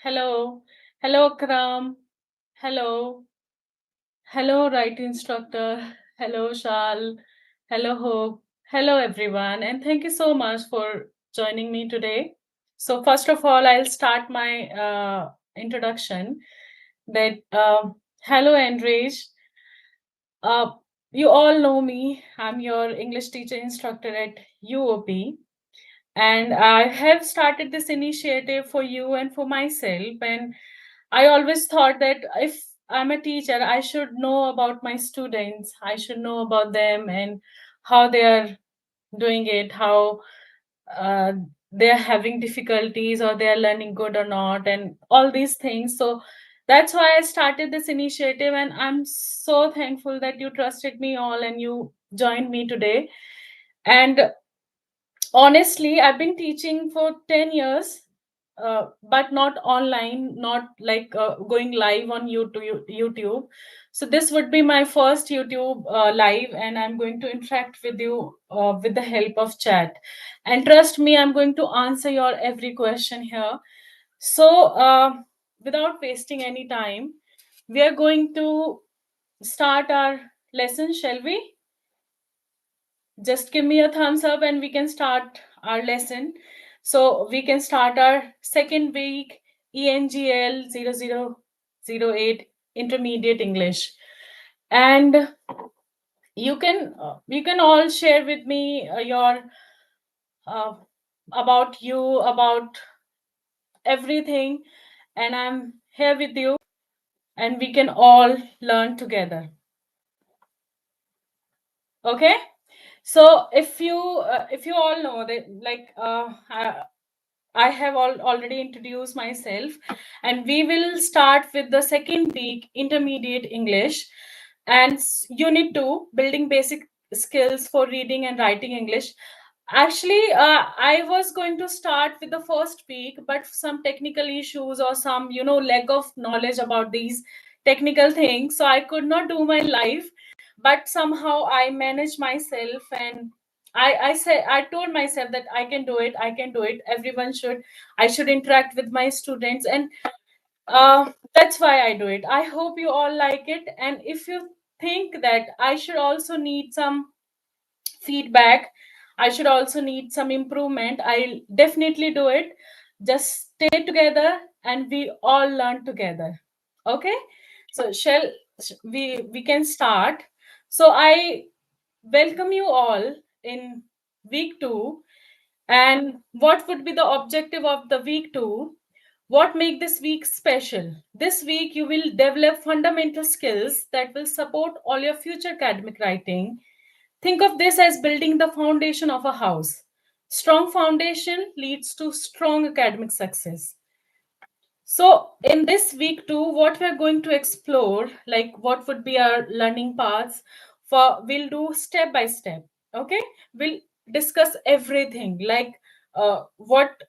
Hello. Hello, Kram. Hello. Hello, right instructor. Hello, Shal. Hello, Hope. Hello, everyone. And thank you so much for joining me today. So, first of all, I'll start my introduction. That Hello, Andrej. Uh, you all know me. I'm your English teacher instructor at UOP. And I have started this initiative for you and for myself. And I always thought that if I'm a teacher, I should know about my students, I should know about them and how they are doing it, how uh, they're having difficulties or they're learning good or not, and all these things. So that's why I started this initiative, and I'm so thankful that you trusted me all and you joined me today. And honestly, I've been teaching for 10 years, but not online, not like going live on YouTube. So this would be my first YouTube live, and I'm going to interact with you with the help of chat. And trust me, I'm going to answer your every question here. So without wasting any time, we are going to start our lesson, shall we? Just give me a thumbs up and we can start our lesson. So we can start our second week ENGL 0008 Intermediate English. And you can all share with me your uh, about you, about everything, and I'm here with you, and we can all learn together. Okay? So if you all know that, like I have already introduced myself, and we will start with the second week Intermediate English and Unit 2, Building Basic Skills for Reading and Writing English. Actually, I was going to start with the first week, but some technical issues or some, lack of knowledge about these technical things, so I could not do my live. But somehow I managed myself, and I told myself that I can do it. I can do it. Everyone should. I should interact with my students, and that's why I do it. I hope you all like it. And if you think that I should also need some feedback, I should also need some improvement, I'll definitely do it. Just stay together, and we all learn together. Okay? So we can start. So I welcome you all in week 2. And what would be the objective of the week 2? What make this week special? This week you will develop fundamental skills that will support all your future academic writing. Think of this as building the foundation of a house. Strong foundation leads to strong academic success. So, in this week too, what we're going to explore, like what would be our learning paths, we'll do step by step. Okay, we'll discuss everything, like what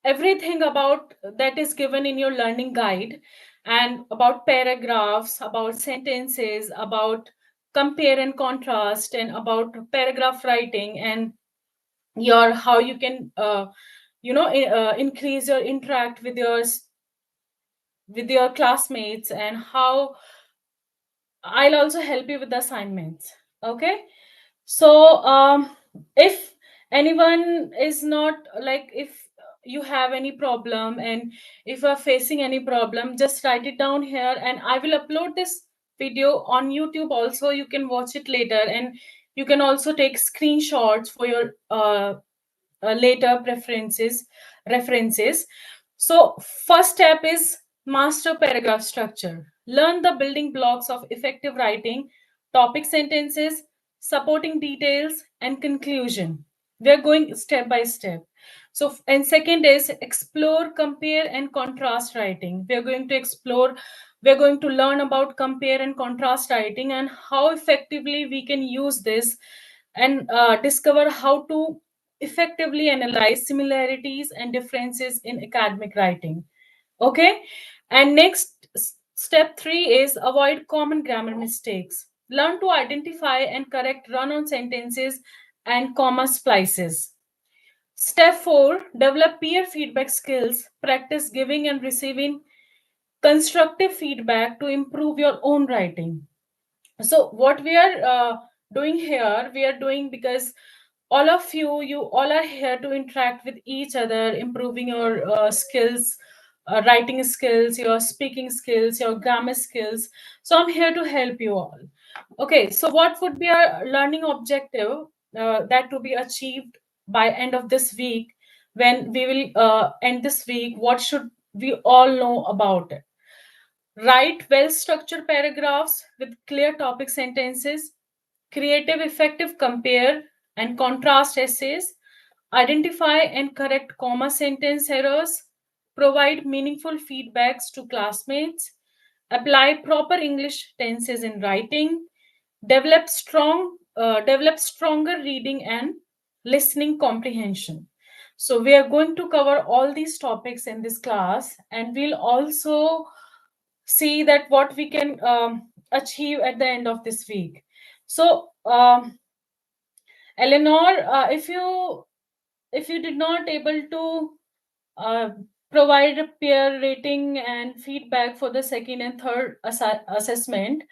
everything about that is given in your learning guide, and about paragraphs, about sentences, about compare and contrast, and about paragraph writing, and your how you can increase your interact with your classmates, and how I'll also help you with the assignments. Okay? So if anyone is not, like, if you have any problem, and if you're facing any problem, just write it down here, and I will upload this video on YouTube also. You can watch it later, and you can also take screenshots for your later preferences references. So first step is master paragraph structure. Learn the building blocks of effective writing: topic, sentences, supporting details, and conclusion. We are going step by step. So, and second is explore, compare, and contrast writing. We're going to learn about compare and contrast writing, and how effectively we can use this, and discover how to effectively analyze similarities and differences in academic writing. Okay? And next, step 3 is avoid common grammar mistakes. Learn to identify and correct run on sentences and comma splices. Step 4, develop peer feedback skills. Practice giving and receiving constructive feedback to improve your own writing. So what we are doing here, we are doing because all of you all are here to interact with each other, improving your skills, writing skills, your speaking skills, your grammar skills. So I'm here to help you all. Okay, so what would be our learning objective that to be achieved by end of this week? When we will end this week, what should we all know about it? Write well structured paragraphs with clear topic sentences, creative, effective compare and contrast essays, identify and correct comma sentence errors, provide meaningful feedbacks to classmates, apply proper English tenses in writing, develop stronger reading and listening comprehension. So we are going to cover all these topics in this class, and we'll also see that what we can achieve at the end of this week. So Eleanor, if you did not able to uh, provide a peer rating and feedback for the second and third assessment,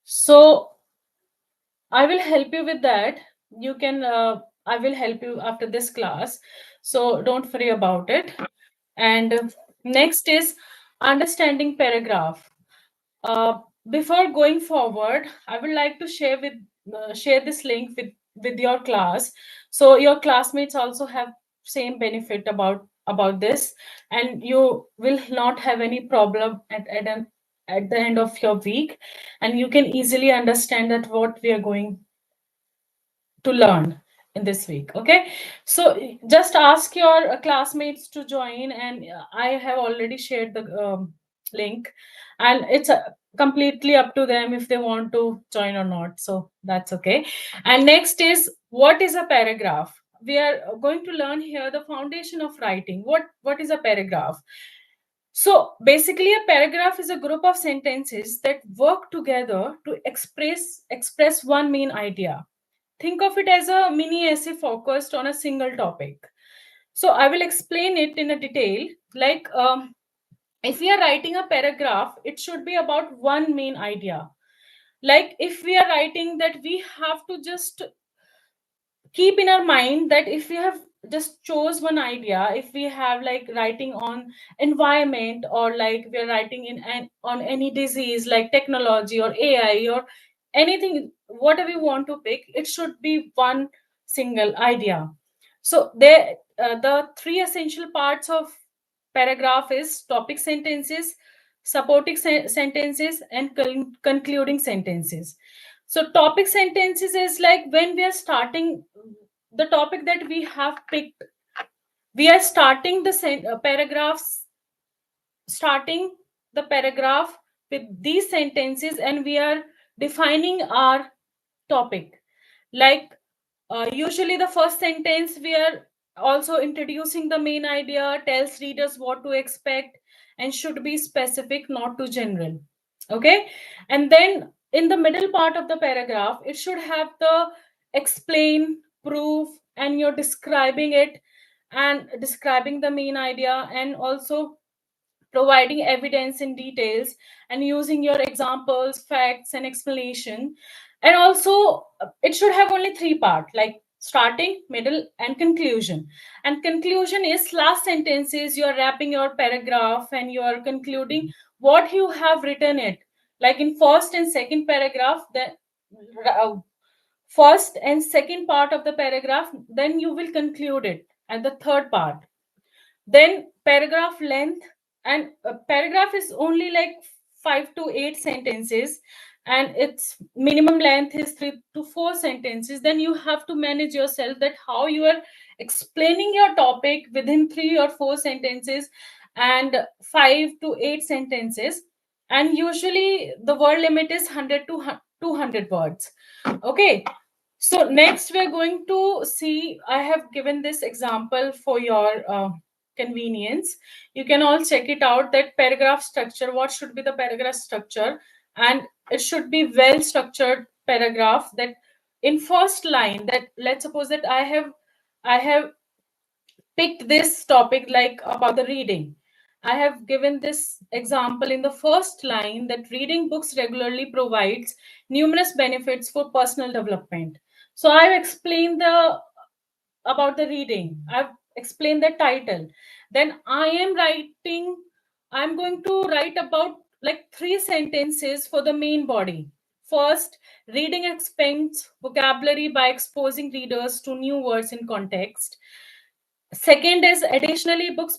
so I will help you with that. You can I will help you after this class, so don't worry about it. And next is understanding paragraph. uh, Before going forward, I would like to share this link with your class, so your classmates also have same benefit about this, and you will not have any problem at the end of your week, and you can easily understand that what we are going to learn in this week. Okay, so just ask your classmates to join, and I have already shared the link, and it's completely up to them if they want to join or not, so that's okay. And next is, what is a paragraph? We are going to learn here the foundation of writing. What is a paragraph? So basically, a paragraph is a group of sentences that work together to express one main idea. Think of it as a mini essay focused on a single topic. So I will explain it in a detail. Like if we are writing a paragraph, it should be about one main idea. Like if we are writing that, we have to just keep in our mind that if we have just chose one idea, if we have like writing on environment, or like we're writing on any disease like technology or AI or anything, whatever you want to pick, it should be one single idea. So there the three essential parts of paragraph is topic sentences, supporting sentences, and concluding sentences. So topic sentences is like when we are starting the topic that we have picked, we are starting the paragraphs, starting the paragraph with these sentences, and we are defining our topic. Like usually the first sentence, we are also introducing the main idea, tells readers what to expect, and should be specific, not too general. Okay, and then in the middle part of the paragraph, it should have the explain, proof, and you're describing it, and describing the main idea, and also providing evidence in details, and using your examples, facts, and explanation. And also it should have only three part, like starting, middle, and conclusion. And conclusion is last sentences, you are wrapping your paragraph and you are concluding what you have written it. Like in first and second paragraph, the uh, first and second part of the paragraph, then you will conclude it at the third part. Then paragraph length, and a paragraph is only like 5 to 8 sentences, and its minimum length is 3 to 4 sentences. Then you have to manage yourself that how you are explaining your topic within 3 or 4 sentences and 5 to 8 sentences. And usually the word limit is 100 to 200 words. Okay, so next we're going to see, I have given this example for your convenience. You can all check it out, that paragraph structure, what should be the paragraph structure. And it should be well structured paragraph, that in first line, that let's suppose that I have picked this topic like about the reading. I have given this example in the first line that reading books regularly provides numerous benefits for personal development. So I've explained the about the reading. I've explained the title. Then I'm going to write about like three sentences for the main body. First, reading expands vocabulary by exposing readers to new words in context. Second is additionally, books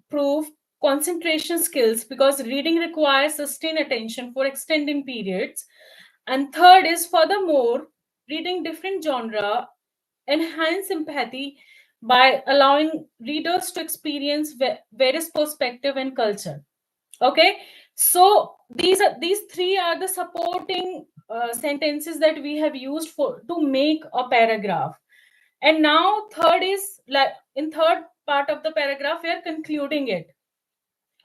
prove concentration skills because reading requires sustained attention for extended periods. And third is furthermore, reading different genre enhance empathy by allowing readers to experience various perspective and culture. Okay, so these three are the supporting sentences that we have used for to make a paragraph. And now third is like in third part of the paragraph we are concluding it.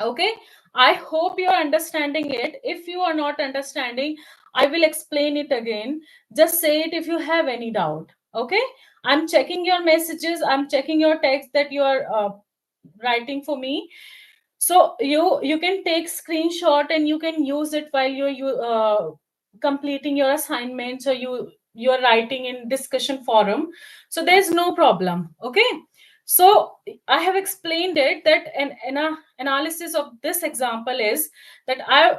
Okay, I hope you are understanding it. If you are not understanding, I will explain it again. Just say it if you have any doubt. Okay, I'm checking your messages, I'm checking your text that you are writing for me. So you can take screenshot and you can use it while you're completing your assignments, or you're writing in discussion forum. So there's no problem. Okay, so I have explained it that an analysis of this example is that I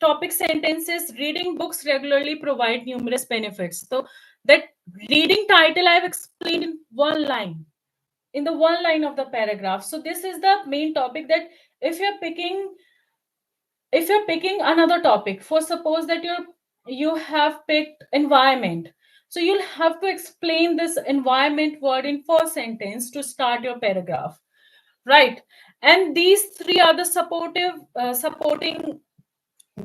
topic sentences reading books regularly provide numerous benefits. So that reading title I have explained in the one line of the paragraph. So this is the main topic that if you're picking if you're picking another topic, for suppose that you have picked environment, so you'll have to explain this environment word in first sentence to start your paragraph, right? And these three are the supporting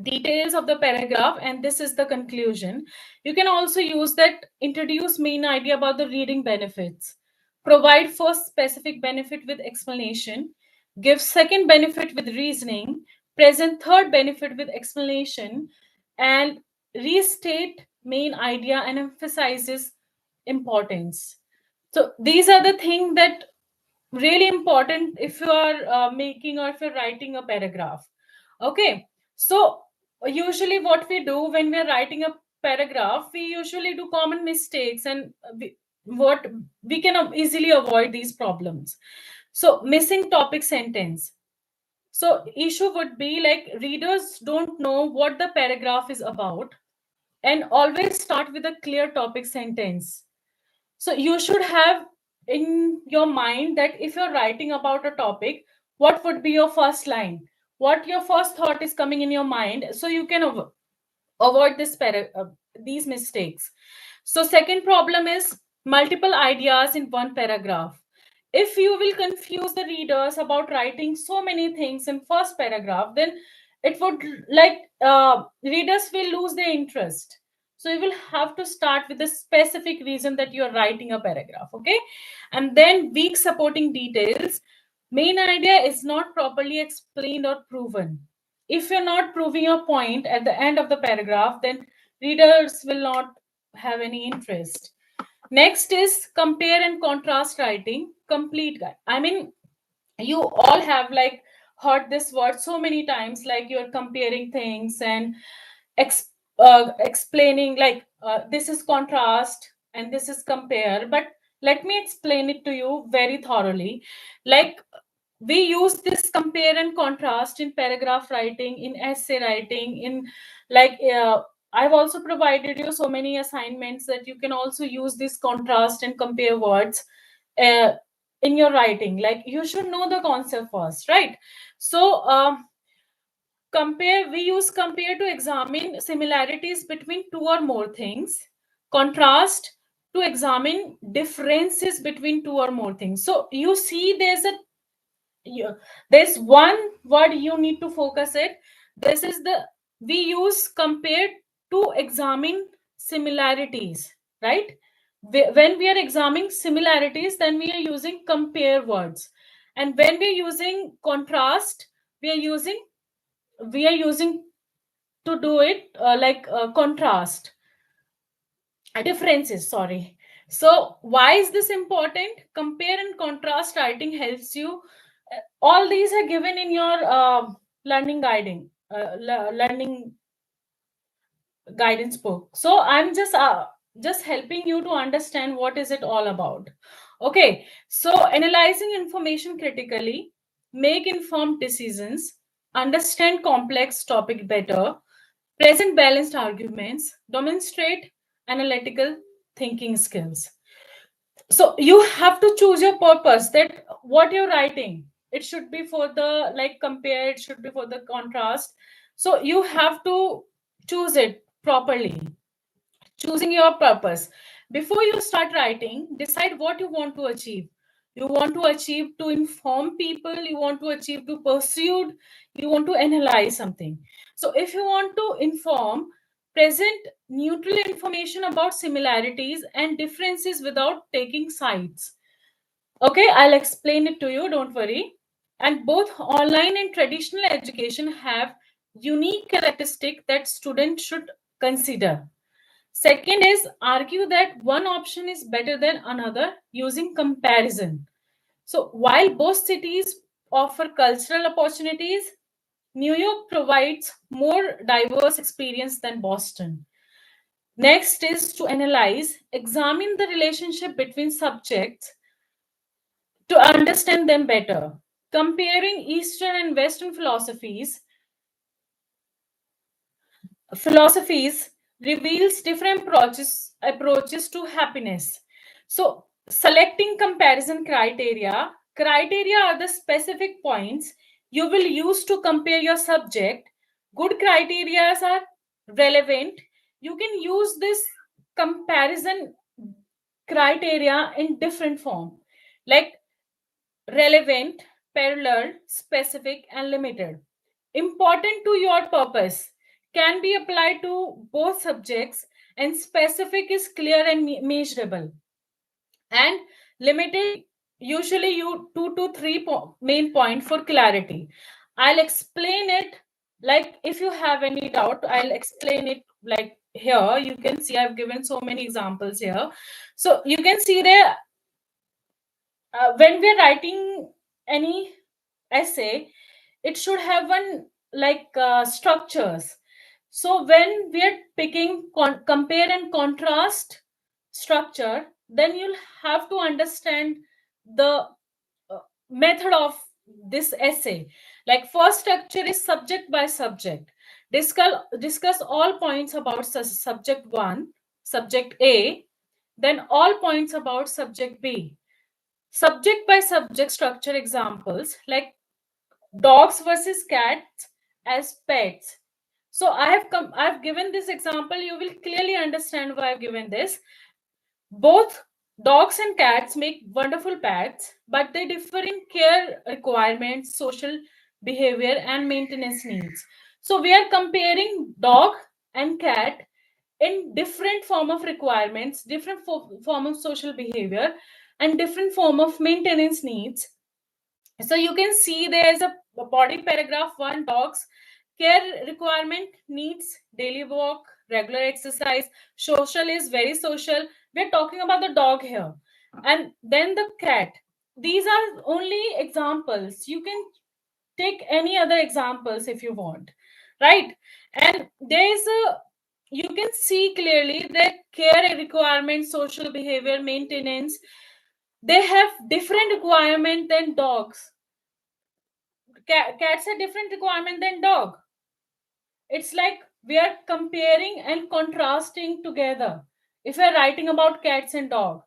details of the paragraph, and this is the conclusion. You can also use that introduce main idea about the reading benefits, provide first specific benefit with explanation, give second benefit with reasoning, present third benefit with explanation, and restate main idea and emphasizes importance. So these are the things that really important if you are making or if you're writing a paragraph. Okay, so usually what we do when we're writing a paragraph, we usually do common mistakes, and what we can easily avoid these problems. So missing topic sentence. So issue would be like readers don't know what the paragraph is about, and always start with a clear topic sentence. So you should have in your mind that if you're writing about a topic, what would be your first line? What your first thought is coming in your mind, so you can avoid these mistakes. So second problem is multiple ideas in one paragraph. If you will confuse the readers about writing so many things in first paragraph, then it would like readers will lose their interest. So you will have to start with the specific reason that you are writing a paragraph. Okay, and then weak supporting details. Main idea is not properly explained or proven. If you're not proving your point at the end of the paragraph, then readers will not have any interest. Next is compare and contrast writing. Complete guide. I mean, you all have like heard this word so many times, like you're comparing things and explaining like this is contrast and this is compare. But let me explain it to you very thoroughly. Like we use this compare and contrast in paragraph writing, in essay writing, in like I've also provided you so many assignments that you can also use this contrast and compare words uh, in your writing. Like you should know the concept first, right? So compare, we use compare to examine similarities between two or more things. Contrast to examine differences between two or more things. So you see there's one word you need to focus it. This is the we use compare to examine similarities, right? When we are examining similarities, then we are using compare words. And when we are using contrast, we are using we are using to do it contrast differences, sorry. So why is this important? Compare and contrast writing helps you. All these are given in your learning guiding, learning guidance book. So I'm just helping you to understand what is it all about. Okay, so analyzing information critically, make informed decisions, understand complex topic better, present balanced arguments, demonstrate analytical thinking skills. So you have to choose your purpose, that what you're writing, it should be for the like compare, it should be for the contrast. So you have to choose it properly. Choosing your purpose before you start writing, decide what you want to achieve. You want to achieve to inform people, you want to achieve to pursue, you want to analyze something. So if you want to inform, present neutral information about similarities and differences without taking sides. Okay, I'll explain it to you, don't worry. And both online and traditional education have unique characteristic that students should consider. Second is argue that one option is better than another using comparison. So while both cities offer cultural opportunities, New York provides more diverse experience than Boston. Next is to analyze, examine the relationship between subjects to understand them better. Comparing Eastern and Western philosophies reveals different approaches to happiness. So selecting comparison criteria are the specific points you will use to compare your subject. Good criteria are relevant. You can use this comparison criteria in different form, like relevant, parallel, specific, and limited. Important to your purpose, can be applied to both subjects, and specific is clear and measurable. And limited, usually you 2 to 3 main point for clarity. I'll explain it, like if you have any doubt, I'll explain it like here. You can see I've given so many examples here. So you can see there, when we're writing any essay, it should have one like structures. So when we are picking compare and contrast structure, then you'll have to understand the method of this essay. Like first structure is subject by subject. Discuss all points about subject 1, subject A, then all points about subject B. Subject by subject structure examples like dogs versus cats as pets. So I've given this example. You will clearly understand why I've given this. Both dogs and cats make wonderful pets, but they differ in care requirements, social behavior, and maintenance needs. So we are comparing dog and cat in different form of requirements, different form of social behavior, and different form of maintenance needs. So you can see there's a body paragraph 1, dogs care requirement needs daily walk, regular exercise, social is very social. We're talking about the dog here. And then the cat, these are only examples. You can take any other examples if you want, right? And there's a, you can see clearly that care requirement, social behavior, maintenance, they have different requirement than dogs. Cats have different requirement than dog. It's like we are comparing and contrasting together if we're writing about cats and dog.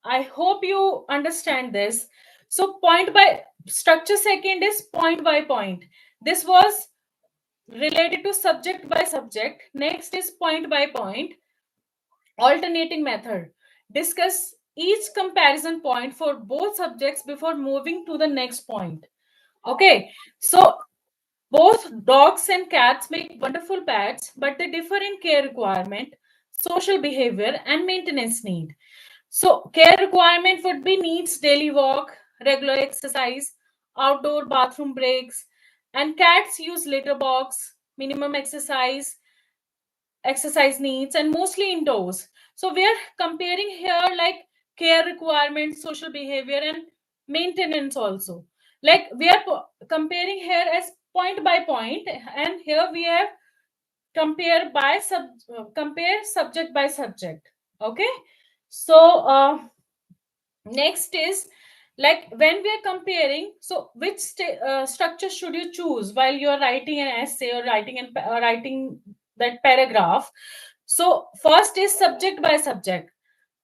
I hope you understand this. So point by structure second is point by point. This was related to subject by subject. Next is point by point. Alternating method. Discuss each comparison point for both subjects before moving to the next point. Okay, so both dogs and cats make wonderful pets, but they differ in care requirement, social behavior, and maintenance need. So, care requirement would be needs daily walk, regular exercise, outdoor bathroom breaks, and cats use litter box, minimum exercise needs, and mostly indoors. So we are comparing here like care requirements, social behavior, and maintenance also. Like we are comparing here as point by point, and here we have compare subject by subject. Okay. So next is like when we are comparing, so which structure should you choose while you are writing an essay or writing that paragraph? So first is subject by subject.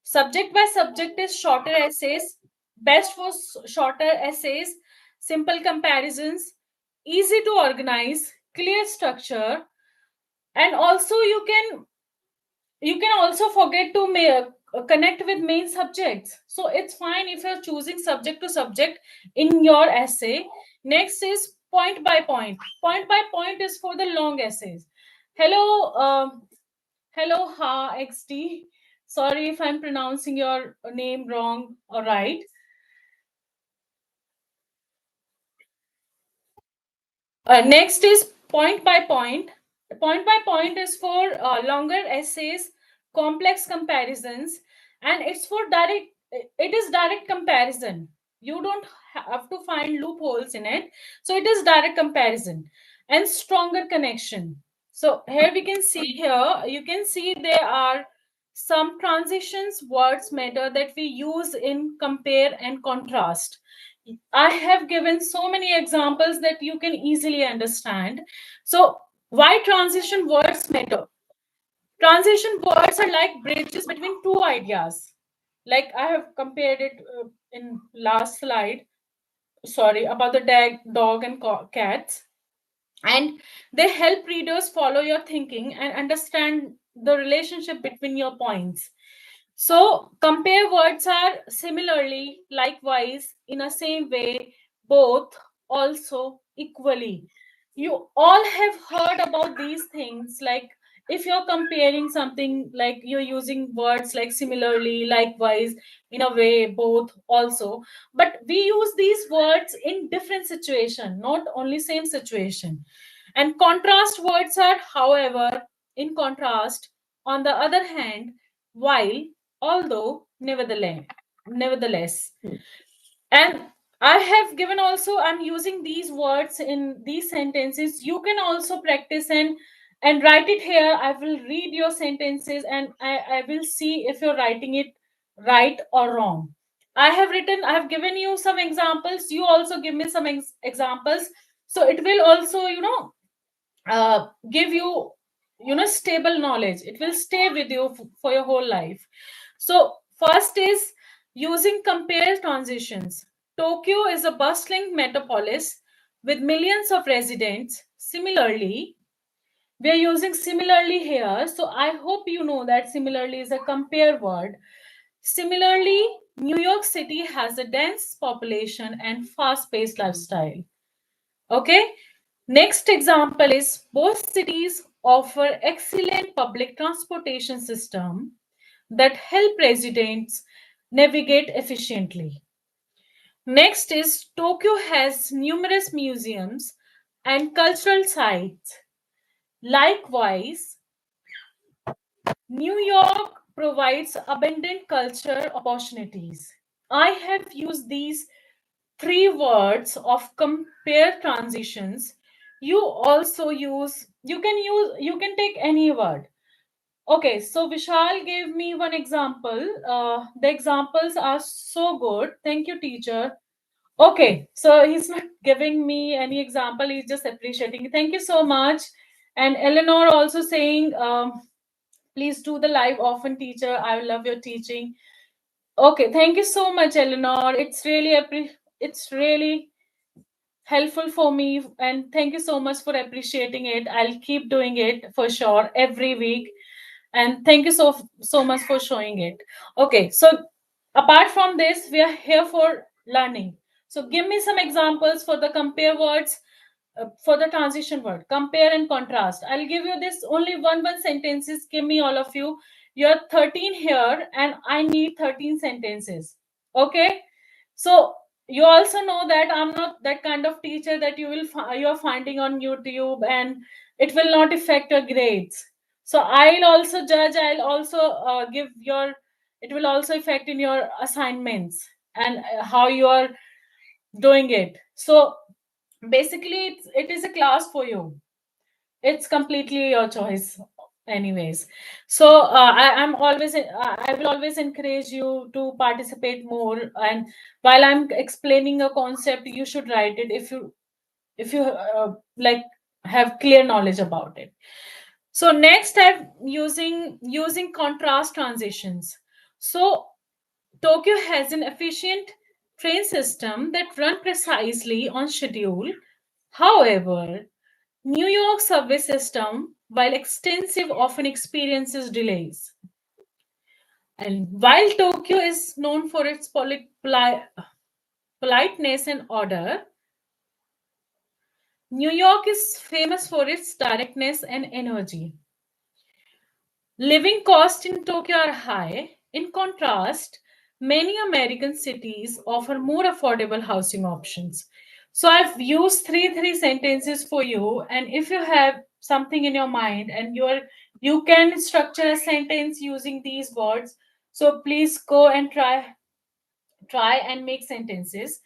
Subject by subject is shorter essays, best for shorter essays, simple comparisons, easy to organize, clear structure, and also you can also forget to connect with main subjects. So it's fine if you're choosing subject to subject in your essay. Next is point by point. Point by point is for the long essays. Hello, hello, Ha XD. Sorry if I'm pronouncing your name wrong or right. Next is point by point. Point by point is for longer essays, complex comparisons, and it's for direct. It is direct comparison. You don't have to find loopholes in it. So it is direct comparison and stronger connection. So here we can see here. You can see there are some transitions, words matter that we use in compare and contrast. I have given so many examples that you can easily understand. So, why transition words matter? Transition words are like bridges between two ideas. Like I have compared it in last slide. Sorry about the dog and cats, and they help readers follow your thinking and understand the relationship between your points. So compare words are similarly, likewise, in a same way, both, also, equally. You all have heard about these things. Like if you're comparing something, like you're using words like similarly, likewise, in a way, both, also. But we use these words in different situation, not only same situation. And contrast words are, however, in contrast, on the other hand, while, although, nevertheless. And I have given also, I'm using these words in these sentences. You can also practice and write it here. I will read your sentences, and I will see if you're writing it right or wrong. I have given you some examples. You also give me some examples. So it will also, give you, stable knowledge. It will stay with you for your whole life. So first is using compare transitions. Tokyo is a bustling metropolis with millions of residents. Similarly, we are using similarly here. So I hope you know that similarly is a compare word. Similarly, New York City has a dense population and fast paced lifestyle. Okay. Next example is both cities offer excellent public transportation system that help residents navigate efficiently. Next is Tokyo has numerous museums and cultural sites. Likewise, New York provides abundant culture opportunities. I have used these three words of compare transitions. You can take any word. Okay, so Vishal gave me one example. The examples are so good. Thank you, teacher. Okay, so he's not giving me any example, he's just appreciating. Thank you so much. And Eleanor also saying, please do the live often, teacher. I love your teaching. Okay, thank you so much, Eleanor. It's really helpful for me, and thank you so much for appreciating it. I'll keep doing it for sure every week, and thank you so much for showing it. Okay, so apart from this, we are here for learning. So give me some examples for the compare words, for the transition word, compare and contrast. I'll give you this only one sentences. Give me all of you. You're 13 here, and I need 13 sentences. Okay, so you also know that I'm not that kind of teacher that you're finding on YouTube, and it will not affect your grades. So I'll also judge, I'll also give your, it will also affect in your assignments and how you are doing it. So basically it is a class for you. It's completely your choice anyways. So I'm always, I will always encourage you to participate more, and while I'm explaining a concept, you should write it if you like have clear knowledge about it. So next, I'm using contrast transitions. So Tokyo has an efficient train system that run precisely on schedule. However, New York subway system, while extensive, often experiences delays. And while Tokyo is known for its politeness and order, New York is famous for its directness and energy. Living costs in Tokyo are high. In contrast, many American cities offer more affordable housing options. So I've used three sentences for you, and if you have something in your mind and you can structure a sentence using these words, so please go and try and make sentences.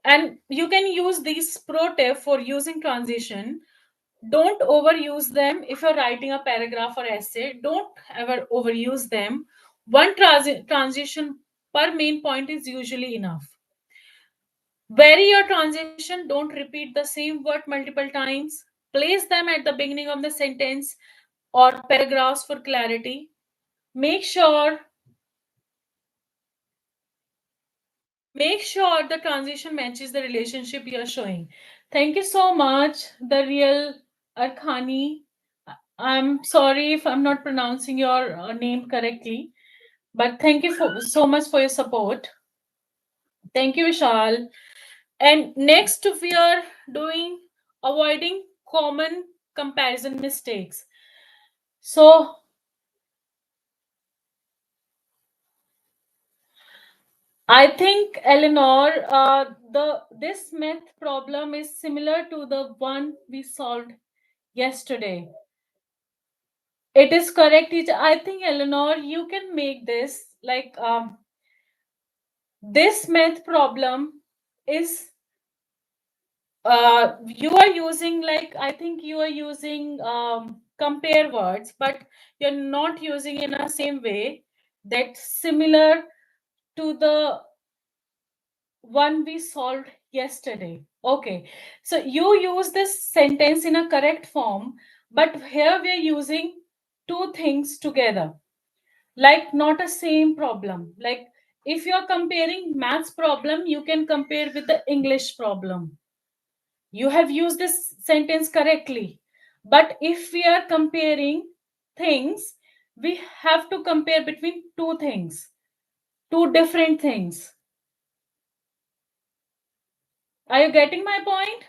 And you can use these pro tip for using transition. Don't overuse them. If you're writing a paragraph or essay, don't ever overuse them. One transition per main point is usually enough. Vary your transition. Don't repeat the same word multiple times. Place them at the beginning of the sentence or paragraphs for clarity. Make sure make sure the transition matches the relationship you're showing. Thank you so much, the real Arkhani. I'm sorry if I'm not pronouncing your name correctly, but thank you so much for your support. Thank you, Vishal. And next, we are doing avoiding common comparison mistakes. So I think, Eleanor, the this math problem is similar to the one we solved yesterday. It is correct. I think, Eleanor, you can make this like this math problem is you are using, like, I think you are using compare words, but you're not using in a same way that similar to the one we solved yesterday. Okay, so you use this sentence in a correct form, but here we are using two things together, like not a same problem. Like if you're comparing maths problem, you can compare with the English problem. You have used this sentence correctly. But if we are comparing things, we have to compare between two things, two different things. Are you getting my point?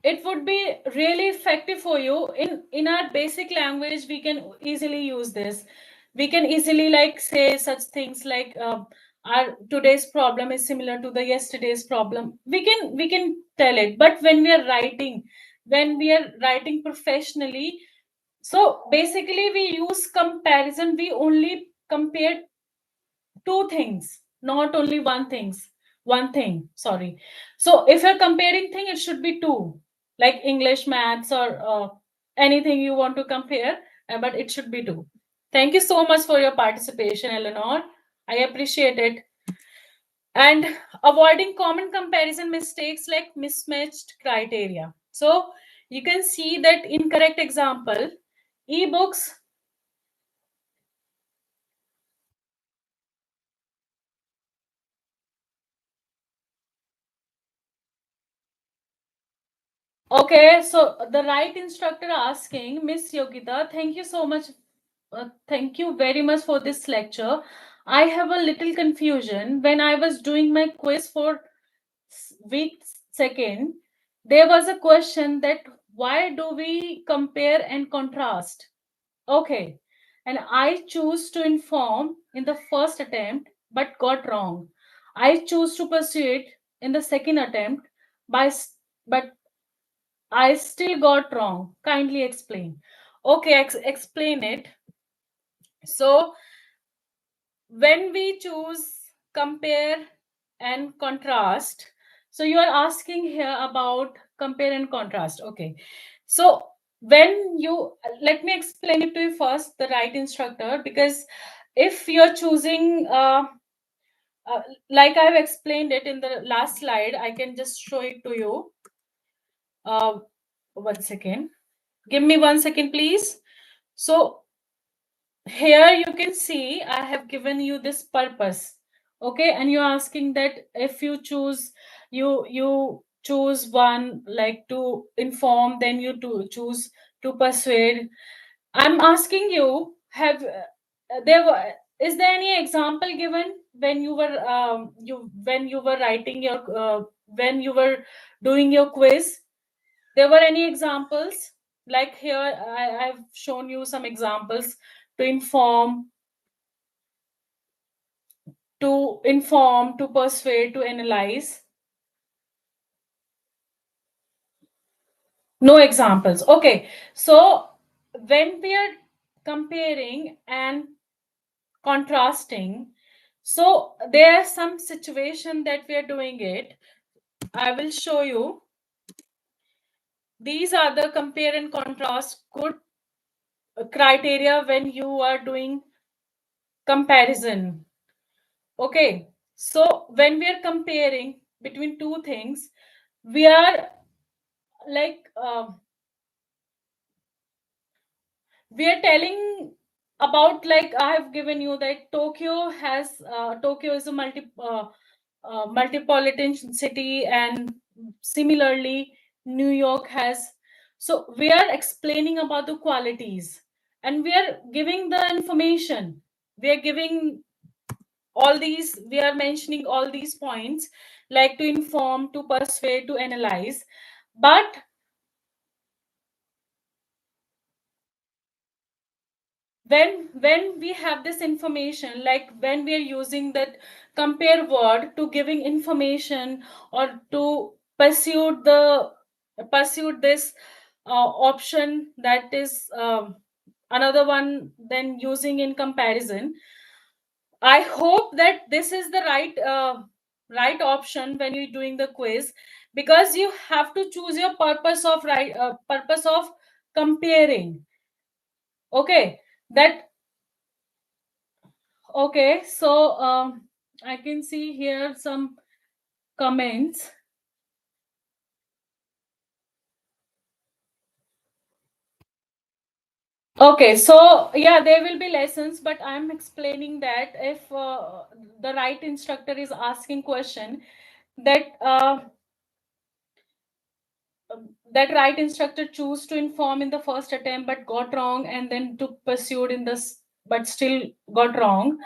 It would be really effective for you. In our basic language, we can easily use this. We can easily like say such things like our today's problem is similar to the yesterday's problem. We can tell it. But when we are writing professionally, so basically we use comparison. We only compare two things, not only one thing, sorry. So if you're comparing thing, it should be two, like English, maths, or anything you want to compare, but it should be two. Thank you so much for your participation, Eleanor. I appreciate it. And avoiding common comparison mistakes like mismatched criteria. So you can see that incorrect example, ebooks. Okay, so the right instructor asking, Miss Yogita, thank you so much. Thank you very much for this lecture. I have a little confusion. When I was doing my quiz for week second, there was a question that why do we compare and contrast? Okay, and I choose to inform in the first attempt but got wrong. I choose to pursue it in the second attempt by but I still got wrong. Kindly explain. Okay, explain it. So when we choose compare and contrast, so you are asking here about compare and contrast. Okay. So when you, let me explain it to you first, the right instructor, because if you're choosing uh, like I've explained it in the last slide, I can just show it to you. uh, 1 second, give me 1 second please. So here you can see I have given you this purpose. Okay, and you're asking that if you choose, you choose one, like to inform, then you to choose to persuade. I'm asking you, have there were, is there any example given when you were when you were writing your when you were doing your quiz? There were any examples? Like here, I've shown you some examples: to inform, to persuade, to analyze. No examples. Okay. So when we are comparing and contrasting, so there are some situation that we are doing it. I will show you. These are the compare and contrast good criteria when you are doing comparison. Okay. So when we are comparing between two things, we are like we are telling about, like I have given you that Tokyo has Tokyo is a multipolitan city, and similarly New York has. So we are explaining about the qualities, and we are giving the information. We are giving all these, we are mentioning all these points, like to inform, to persuade, to analyze. But when we have this information, like when we are using that compare word to giving information, or to pursue this option, that is another one then using in comparison. I hope that this is the right option when you're doing the quiz, because you have to choose your purpose of purpose of comparing. Okay, that okay. So I can see here some comments. Okay, so yeah, there will be lessons, but I'm explaining that if the right instructor is asking question, that that right instructor choose to inform in the first attempt but got wrong, and then to pursued in this but still got wrong.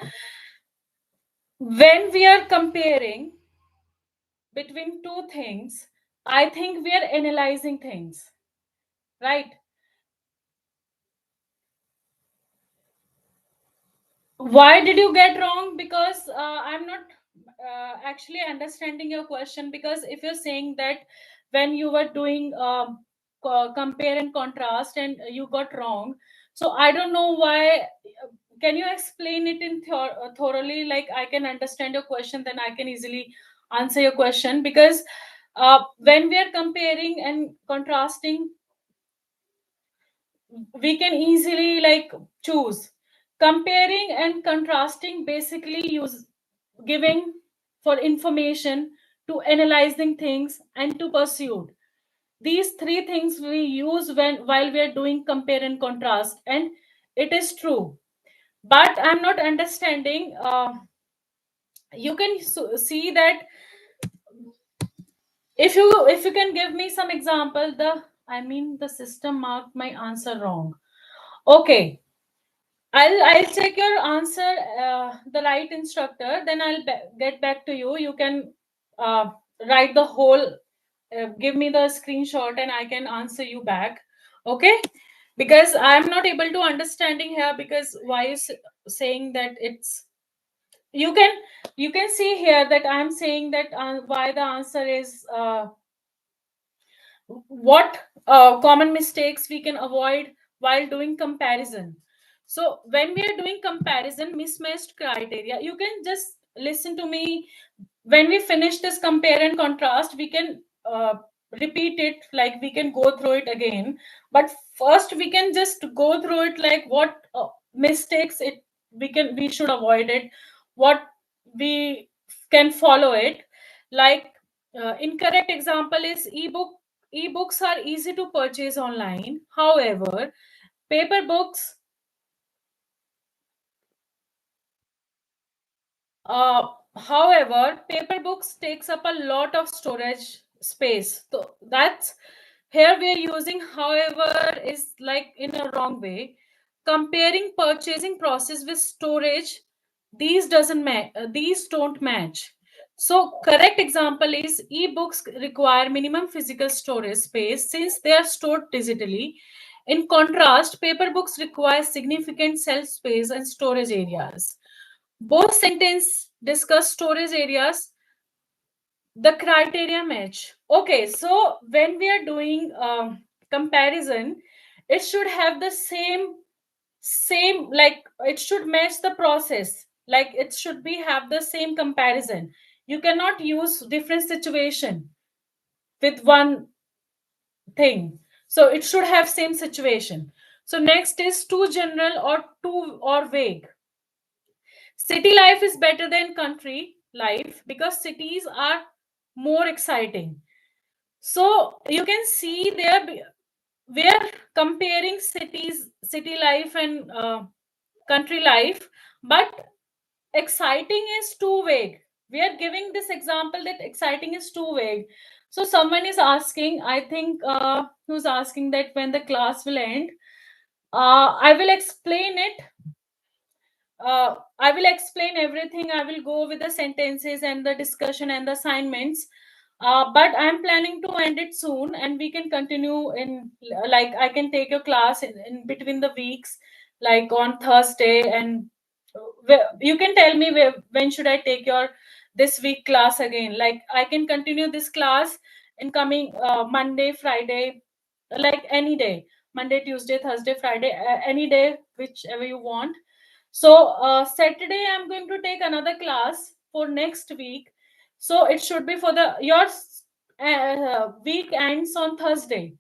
When we are comparing between two things, I think we are analyzing things, right? Why did you get wrong? Because I'm not actually understanding your question. Because if you're saying that when you were doing compare and contrast and you got wrong, so I don't know why. Can you explain it in thoroughly, like I can understand your question, then I can easily answer your question. Because when we are comparing and contrasting, we can easily like choose. Comparing and contrasting basically use giving for information, to analyzing things, and to pursue. These three things we use when while we are doing compare and contrast, and it is true. But I'm not understanding. You can see that if you can give me some example. The system marked my answer wrong. Okay, I'll check your answer, the right instructor. Then I'll get back to you. You can write the whole. Give me the screenshot, and I can answer you back. Okay, because I'm not able to understanding here. Because why is saying that it's, you can you can see here that I'm saying that why the answer is what common mistakes we can avoid while doing comparison. So when we are doing comparison, mismatched criteria, you can just listen to me. When we finish this compare and contrast, we can repeat it, like we can go through it again. But first we can just go through it, like what mistakes it we should avoid it, what we can follow it. Like incorrect example is ebooks are easy to purchase online. However, paper books Uh, however, paper books takes up a lot of storage space. So that's here we are using however is like in a wrong way. Comparing purchasing process with storage, these don't match. So correct example is ebooks require minimum physical storage space since they are stored digitally. In contrast, paper books require significant shelf space and storage areas. Both sentence discuss storage areas. The criteria match. Okay, so when we are doing comparison, it should have the same, like it should match the process. Like it should be have the same comparison. You cannot use different situation with one thing. So it should have same situation. So next is too general or too or vague. City life is better than country life because cities are more exciting. So you can see there we are comparing city life and country life, but exciting is too vague. We are giving this example that exciting is too vague. So someone is asking, I think, who's asking that when the class will end. I will explain it. I will explain everything. I will go with the sentences and the discussion and the assignments. But I'm planning to end it soon, and we can continue in, like I can take your class in between the weeks, like on Thursday, and you can tell me when should I take your this week class again. Like I can continue this class in coming Monday, Friday, like any day, Monday, Tuesday, Thursday, Friday, any day, whichever you want. So Saturday, I'm going to take another class for next week. So it should be for the your week ends on Thursday.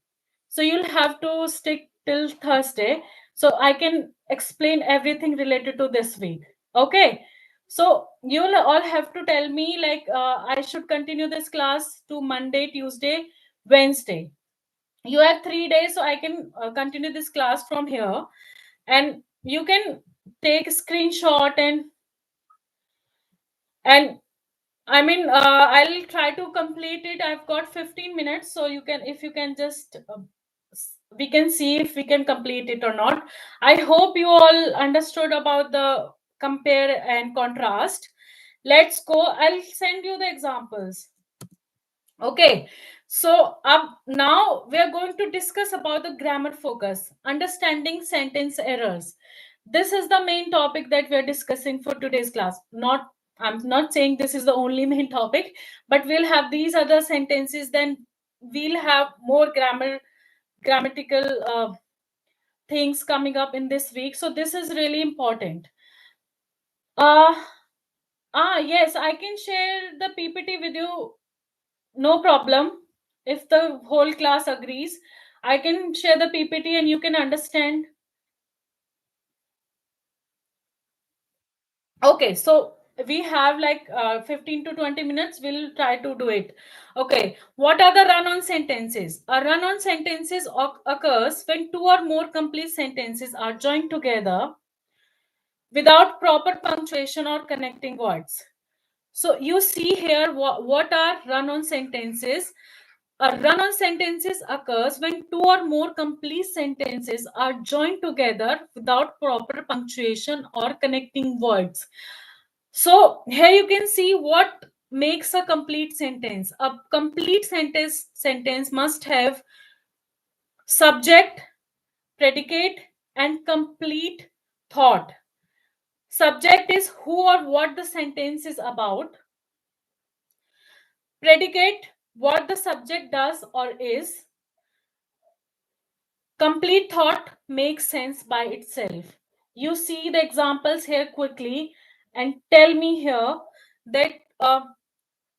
So you'll have to stick till Thursday. So I can explain everything related to this week. Okay. So you'll all have to tell me like I should continue this class to Monday, Tuesday, Wednesday. You have 3 days, so I can continue this class from here, and you can take a screenshot and I mean I'll try to complete it. I've got 15 minutes, so you can, if you can just we can see if we can complete it or not. I hope you all understood about the compare and contrast. Let's go. I'll send you the examples. Okay, so now we are going to discuss about the grammar focus, understanding sentence errors. This is the main topic that we are discussing for today's class. Not, I'm not saying this is the only main topic, but we'll have these other sentences. Then we'll have more grammatical things coming up in this week. So this is really important. Uh, yes, I can share the PPT with you. No problem. If the whole class agrees, I can share the PPT and you can understand. Okay, so we have like 15 to 20 minutes. We'll try to do it. Okay, what are the run-on sentences? A run-on sentences occurs when two or more complete sentences are joined together without proper punctuation or connecting words. So you see here what are run-on sentences. A run-on sentences occurs when two or more complete sentences are joined together without proper punctuation or connecting words. So here you can see what makes a complete sentence. A complete sentence must have subject, predicate, and complete thought. Subject is who or what the sentence is about. Predicate, what the subject does or is. Complete thought makes sense by itself. You see the examples here quickly and tell me here that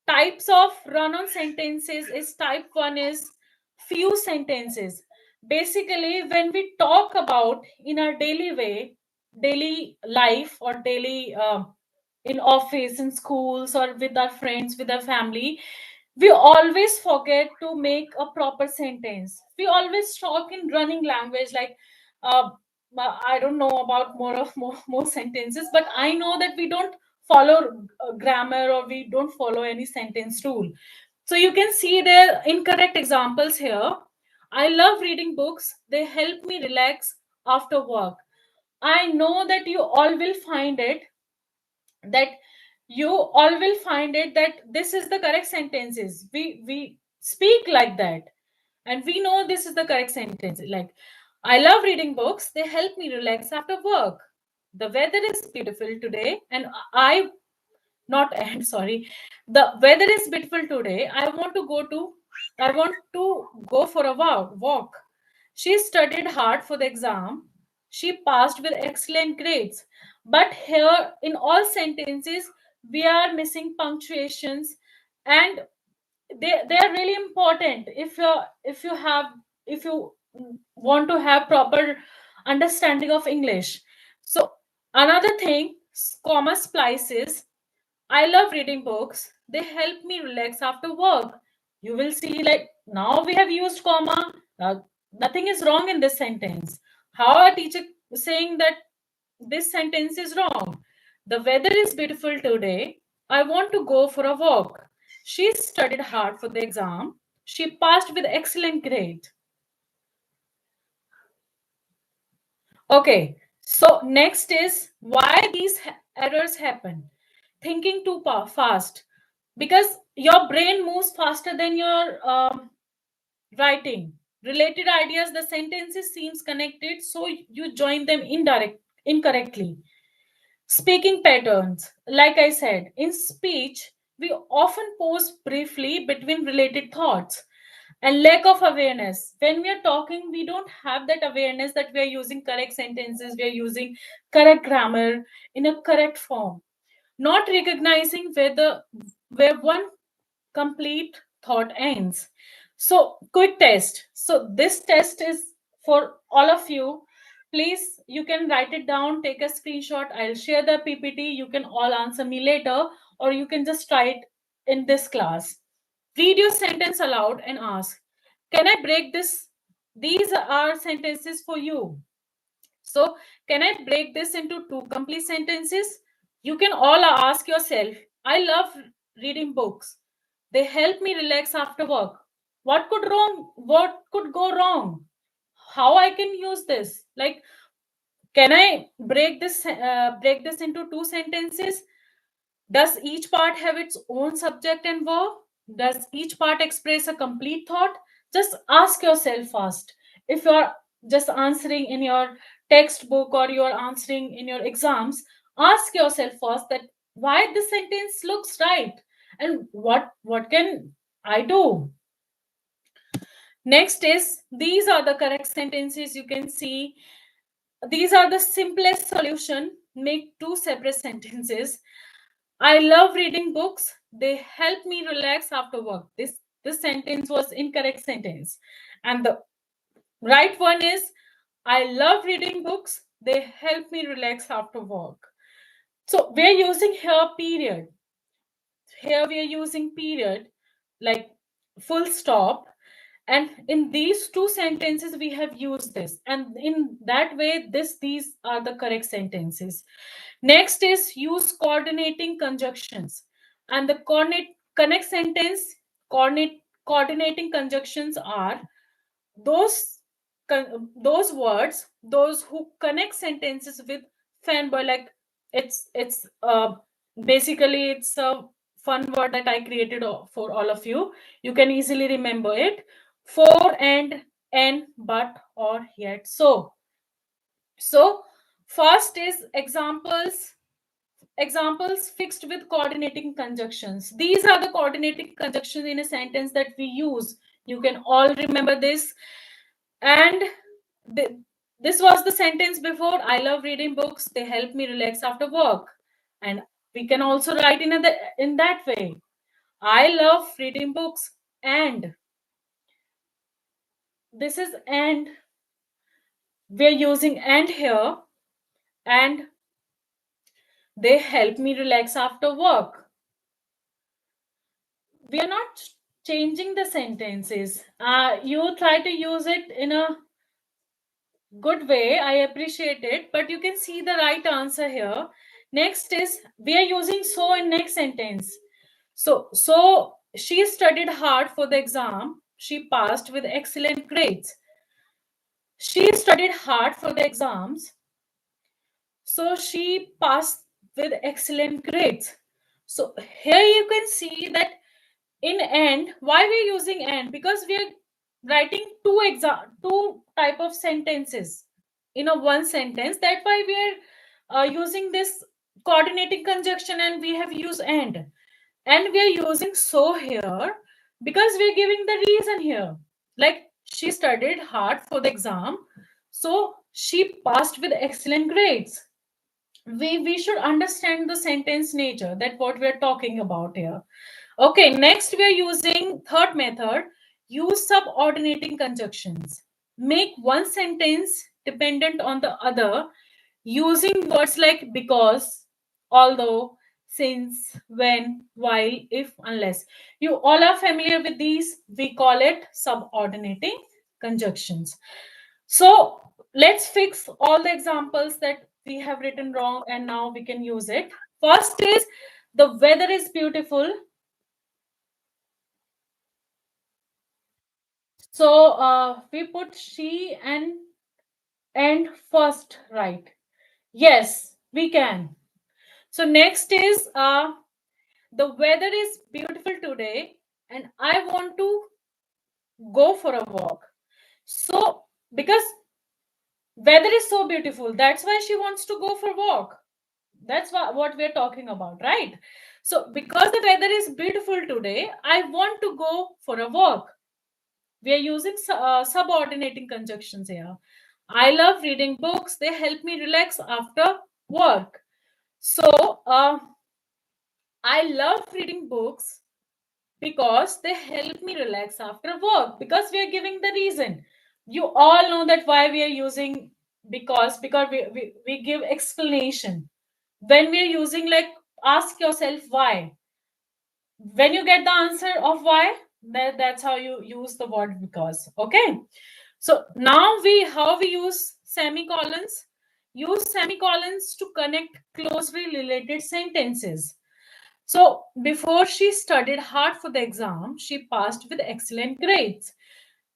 types of run-on sentences is type 1 is few sentences. Basically, when we talk about in our daily life or daily in office, in schools, or with our friends, with our family, we always forget to make a proper sentence. We always talk in running language, like uh, I don't know about more sentences, but I know that we don't follow grammar, or we don't follow any sentence rule. So you can see the incorrect examples here. I love reading books. They help me relax after work. I know that you all will find it, that you all will find it that this is the correct sentences. We speak like that, and we know this is the correct sentence. Like, I love reading books. They help me relax after work. The weather is beautiful today, and I not and sorry, the weather is beautiful today. I want to go for a walk. She studied hard for the exam. She passed with excellent grades. But here in all sentences we are missing punctuations, and they are really important if you want to have proper understanding of English. So another thing, comma splices. I love reading books. They help me relax after work. You will see, like, now we have used comma. Nothing is wrong in this sentence. How a teacher saying that this sentence is wrong? The weather is beautiful today. I want to go for a walk. She studied hard for the exam. She passed with excellent grade. Okay, so next is why these errors happen. Thinking too fast, because your brain moves faster than your writing. Related ideas, the sentences seems connected, so you join them incorrectly. Speaking patterns, like I said, in speech, we often pause briefly between related thoughts. And lack of awareness. When we are talking, we don't have that awareness that we are using correct sentences, we are using correct grammar in a correct form. Not recognizing where one complete thought ends. So, quick test. So, this test is for all of you. Please, you can write it down, take a screenshot. I'll share the PPT. You can all answer me later, or you can just try it in this class. Read your sentence aloud and ask, can I break this? These are sentences for you. So, can I break this into two complete sentences? You can all ask yourself, I love reading books. They help me relax after work. What could go wrong? How I can use this? Like, can I break this into two sentences? Does each part have its own subject and verb? Does each part express a complete thought? Just ask yourself first. If you're just answering in your textbook or you're answering in your exams, ask yourself first that why this sentence looks right, and what can I do? Next is, these are the correct sentences. You can see these are the simplest solution. Make two separate sentences. I love reading books. They help me relax after work. This sentence was incorrect sentence. And the right one is, I love reading books. They help me relax after work. So we're using here period. Here we are using period, like full stop. And in these two sentences we have used this, and in that way these are the correct sentences. Next is use coordinating conjunctions. And the connect sentence coordinating conjunctions are those those words, those who connect sentences with fanboy. Like, it's basically it's a fun word that I created for all of you. You can easily remember it. For, and, but, or, yet. So first is examples fixed with coordinating conjunctions. These are the coordinating conjunctions in a sentence that we use. You can all remember this. And this was the sentence before. I love reading books. They help me relax after work. And we can also write in that way. I love reading books, and this is and. We're using and here, and they help me relax after work. We are not changing the sentences. You try to use it in a good way. I appreciate it, but you can see the right answer here. Next is we are using so in next sentence. So she studied hard for the exam. She passed with excellent grades. She studied hard for the exams. So she passed with excellent grades. So here you can see that in and, why we're using and, because we are writing two type of sentences in a one sentence. That's why we are using this coordinating conjunction, and we have used and we are using so here because we're giving the reason here. Like, she studied hard for the exam, so she passed with excellent grades. We should understand the sentence nature, that what we're talking about here. Okay, next we are using third method. Use subordinating conjunctions. Make one sentence dependent on the other using words like because, although, since, when, while, if, unless. You all are familiar with these. We call it subordinating conjunctions. So let's fix all the examples that we have written wrong, and now we can use it. First is the weather is beautiful. So we put she and first, right? Yes, we can. So next is the weather is beautiful today, and I want to go for a walk. So because weather is so beautiful, that's why she wants to go for walk. That's what we're talking about, right? So because the weather is beautiful today, I want to go for a walk. We are using subordinating conjunctions here. I love reading books. They help me relax after work. So I love reading books because they help me relax after work, because we are giving the reason. You all know that why we are using because we give explanation. When we are using, like, ask yourself why. When you get the answer of why, that's how you use the word because. Okay, so now how we use semicolons. Use semicolons to connect closely related sentences. So before she studied hard for the exam, she passed with excellent grades.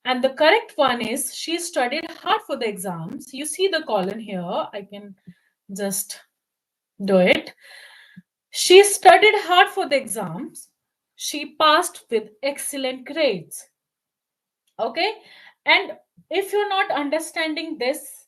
And the correct one is she studied hard for the exams. You see the colon here. I can just do it. She studied hard for the exams. She passed with excellent grades. Okay. And if you're not understanding this,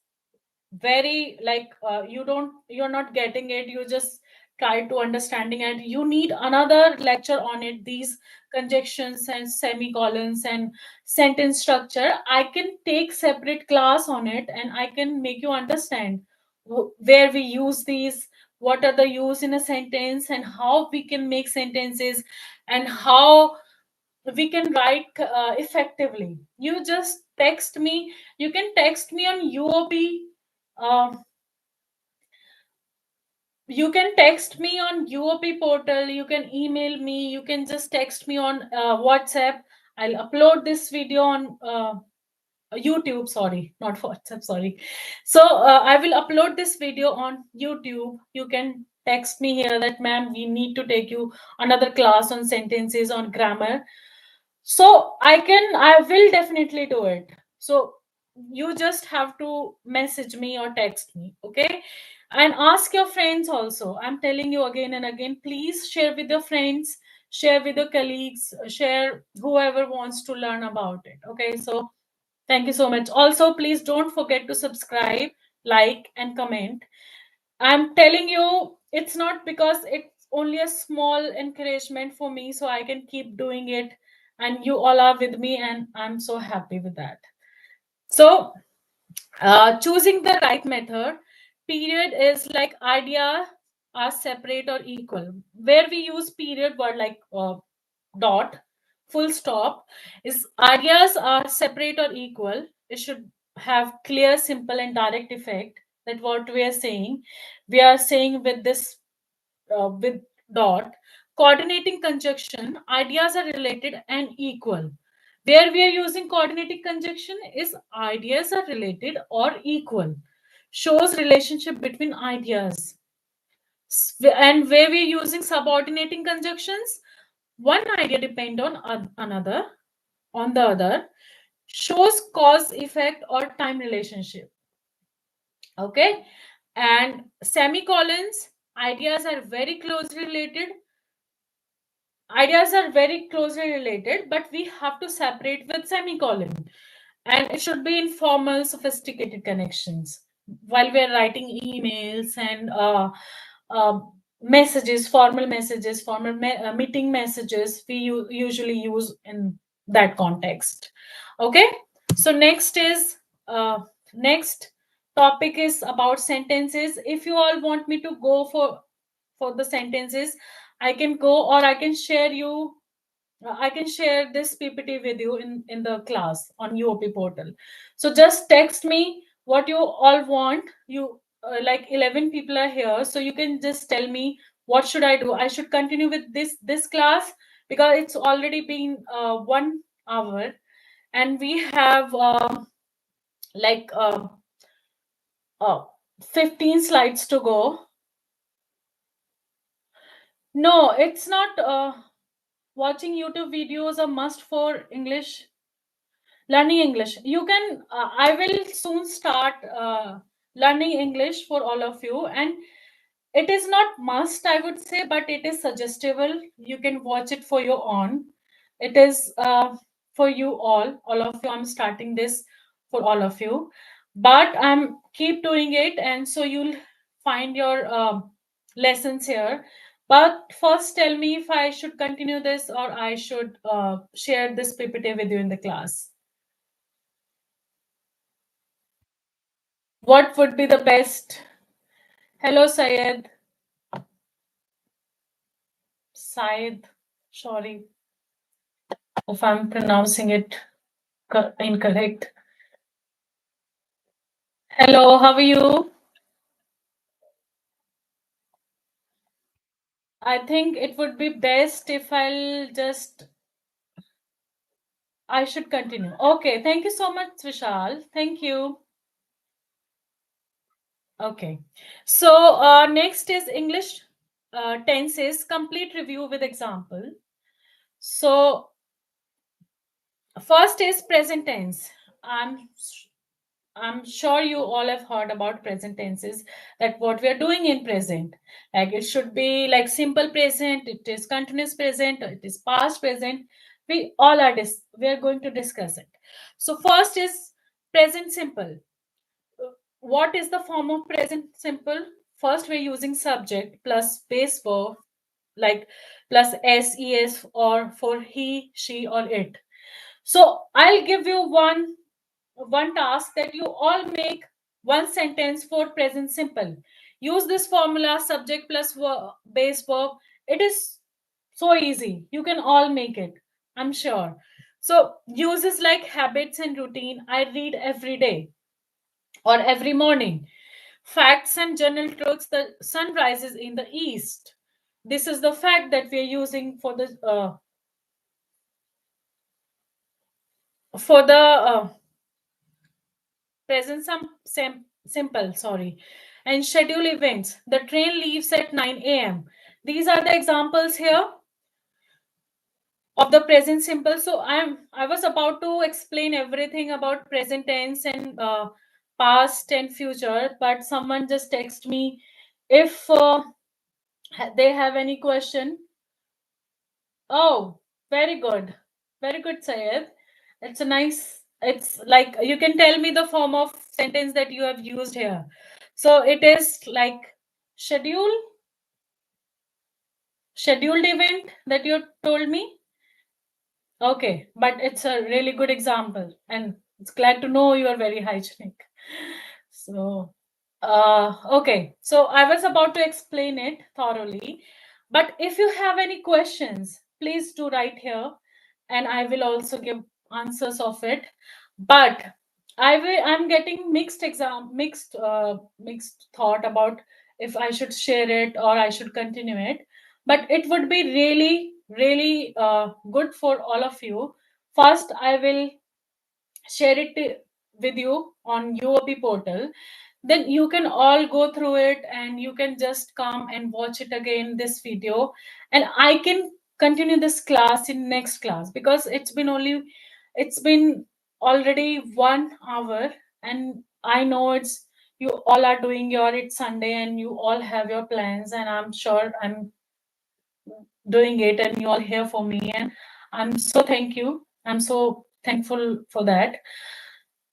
very like you're not getting it, you just try to understanding, and you need another lecture on it, these conjunctions and semicolons and sentence structure. I can take separate class on it, and I can make you understand where we use these, what are the use in a sentence, and how we can make sentences, and how we can write effectively. You just text me. You can text me on uop. You can text me on UOP portal. You can email me. You can just text me on WhatsApp. I'll upload this video on YouTube. Sorry, not WhatsApp. Sorry. So I will upload this video on YouTube. You can text me here that, ma'am, we need to take you another class on sentences, on grammar. So I will definitely do it. So you just have to message me or text me, okay? And ask your friends also. I'm telling you again and again, please share with your friends, share with your colleagues, share whoever wants to learn about it. Okay, so thank you so much. Also, please don't forget to subscribe, like, and comment. I'm telling you, it's not because it's only a small encouragement for me, so I can keep doing it. And you all are with me, and I'm so happy with that. So, Choosing the right method. Period is like idea are separate or equal. Where we use period word like dot, full stop, is ideas are separate or equal. It should have clear, simple, and direct effect. That what we are saying. We are saying with this with dot. Coordinating conjunction, ideas are related and equal. Where we are using coordinating conjunction is ideas are related or equal. Shows relationship between ideas. And where we are using subordinating conjunctions, one idea depend on another on the other, shows cause effect or time relationship. Okay, and semicolons, ideas are very closely related. Ideas are very closely related, but we have to separate with semicolon, and it should be in formal, sophisticated connections. While we are writing emails and uh, messages, formal meeting messages, we usually use in that context. Okay, so next topic is about sentences. If you all want me to go for the sentences, I can go, or I can share this PPT with you in the class on UOP portal. So just text me what you all want. You like 11 people are here, so you can just tell me what should I do. I should continue with this class because it's already been 1 hour, and we have like uh, 15 slides to go. No, it's not. Watching YouTube videos a must for English learning English. You can I will soon start learning English for all of you, and it is not must, I would say, but it is suggestible. You can watch it for your own. It is for you all of you. I'm starting this for all of you, but I'm keep doing it, and so you'll find your lessons here. But first tell me if I should continue this or I should share this PPT with you in the class. What would be the best? Hello, Syed. Syed, sorry if I'm pronouncing it incorrect. Hello, how are you? I think it would be best if I should continue. Okay, thank you so much, Vishal. Thank you. Okay, so next is English tenses, complete review with example. So first is present tense. I'm I'm sure you all have heard about present tenses, that what we are doing in present. Like it should be like simple present, it is continuous present, it is past present. We are going to discuss it. So first is present simple. What is the form of present simple? First, we're using subject plus base verb, like plus ses, or for he, she, or it. So I'll give you one task, that you all make one sentence for present simple. Use this formula, subject plus base verb. It is so easy. You can all make it, I'm sure. So uses like habits and routine. I read every day or every morning. Facts and general truths. The sun rises in the east. This is the fact that we are using for the present simple, sorry. And schedule events. The train leaves at 9 a.m. These are the examples here of the present simple. So I was about to explain everything about present tense and past and future, but someone just text me if they have any question. Oh, very good. Very good, Sayed. It's a nice, it's like you can tell me the form of sentence that you have used here. So it is like schedule, scheduled event that you told me. Okay, but it's a really good example. And It's glad to know you are very hygienic. So, okay. So I was about to explain it thoroughly, but if you have any questions, please do write here, and I will also give answers of it. But I'm getting mixed thought about if I should share it or I should continue it. But it would be really, really good for all of you. First, I will share it with you on UOP portal. Then you can all go through it and you can just come and watch it again, this video, and I can continue this class in next class, because it's been already 1 hour, and I know it's you all are doing your it's Sunday and you all have your plans, and I'm sure I'm doing it and you all here for me, and I'm so thankful for that.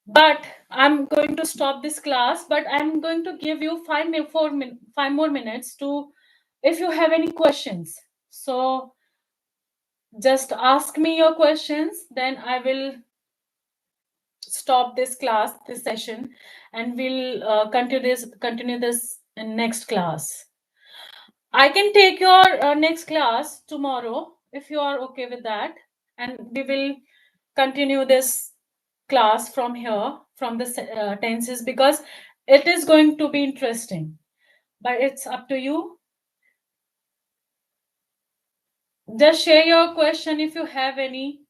But I'm going to stop this class, but I'm going to give you 5 more minutes to, if you have any questions. So just ask me your questions, then I will stop this class, this session, and we'll continue this in next class. I can take your next class tomorrow if you are okay with that, and we will continue this class from here, from the tenses, because it is going to be interesting. But it's up to you. Just share your question if you have any.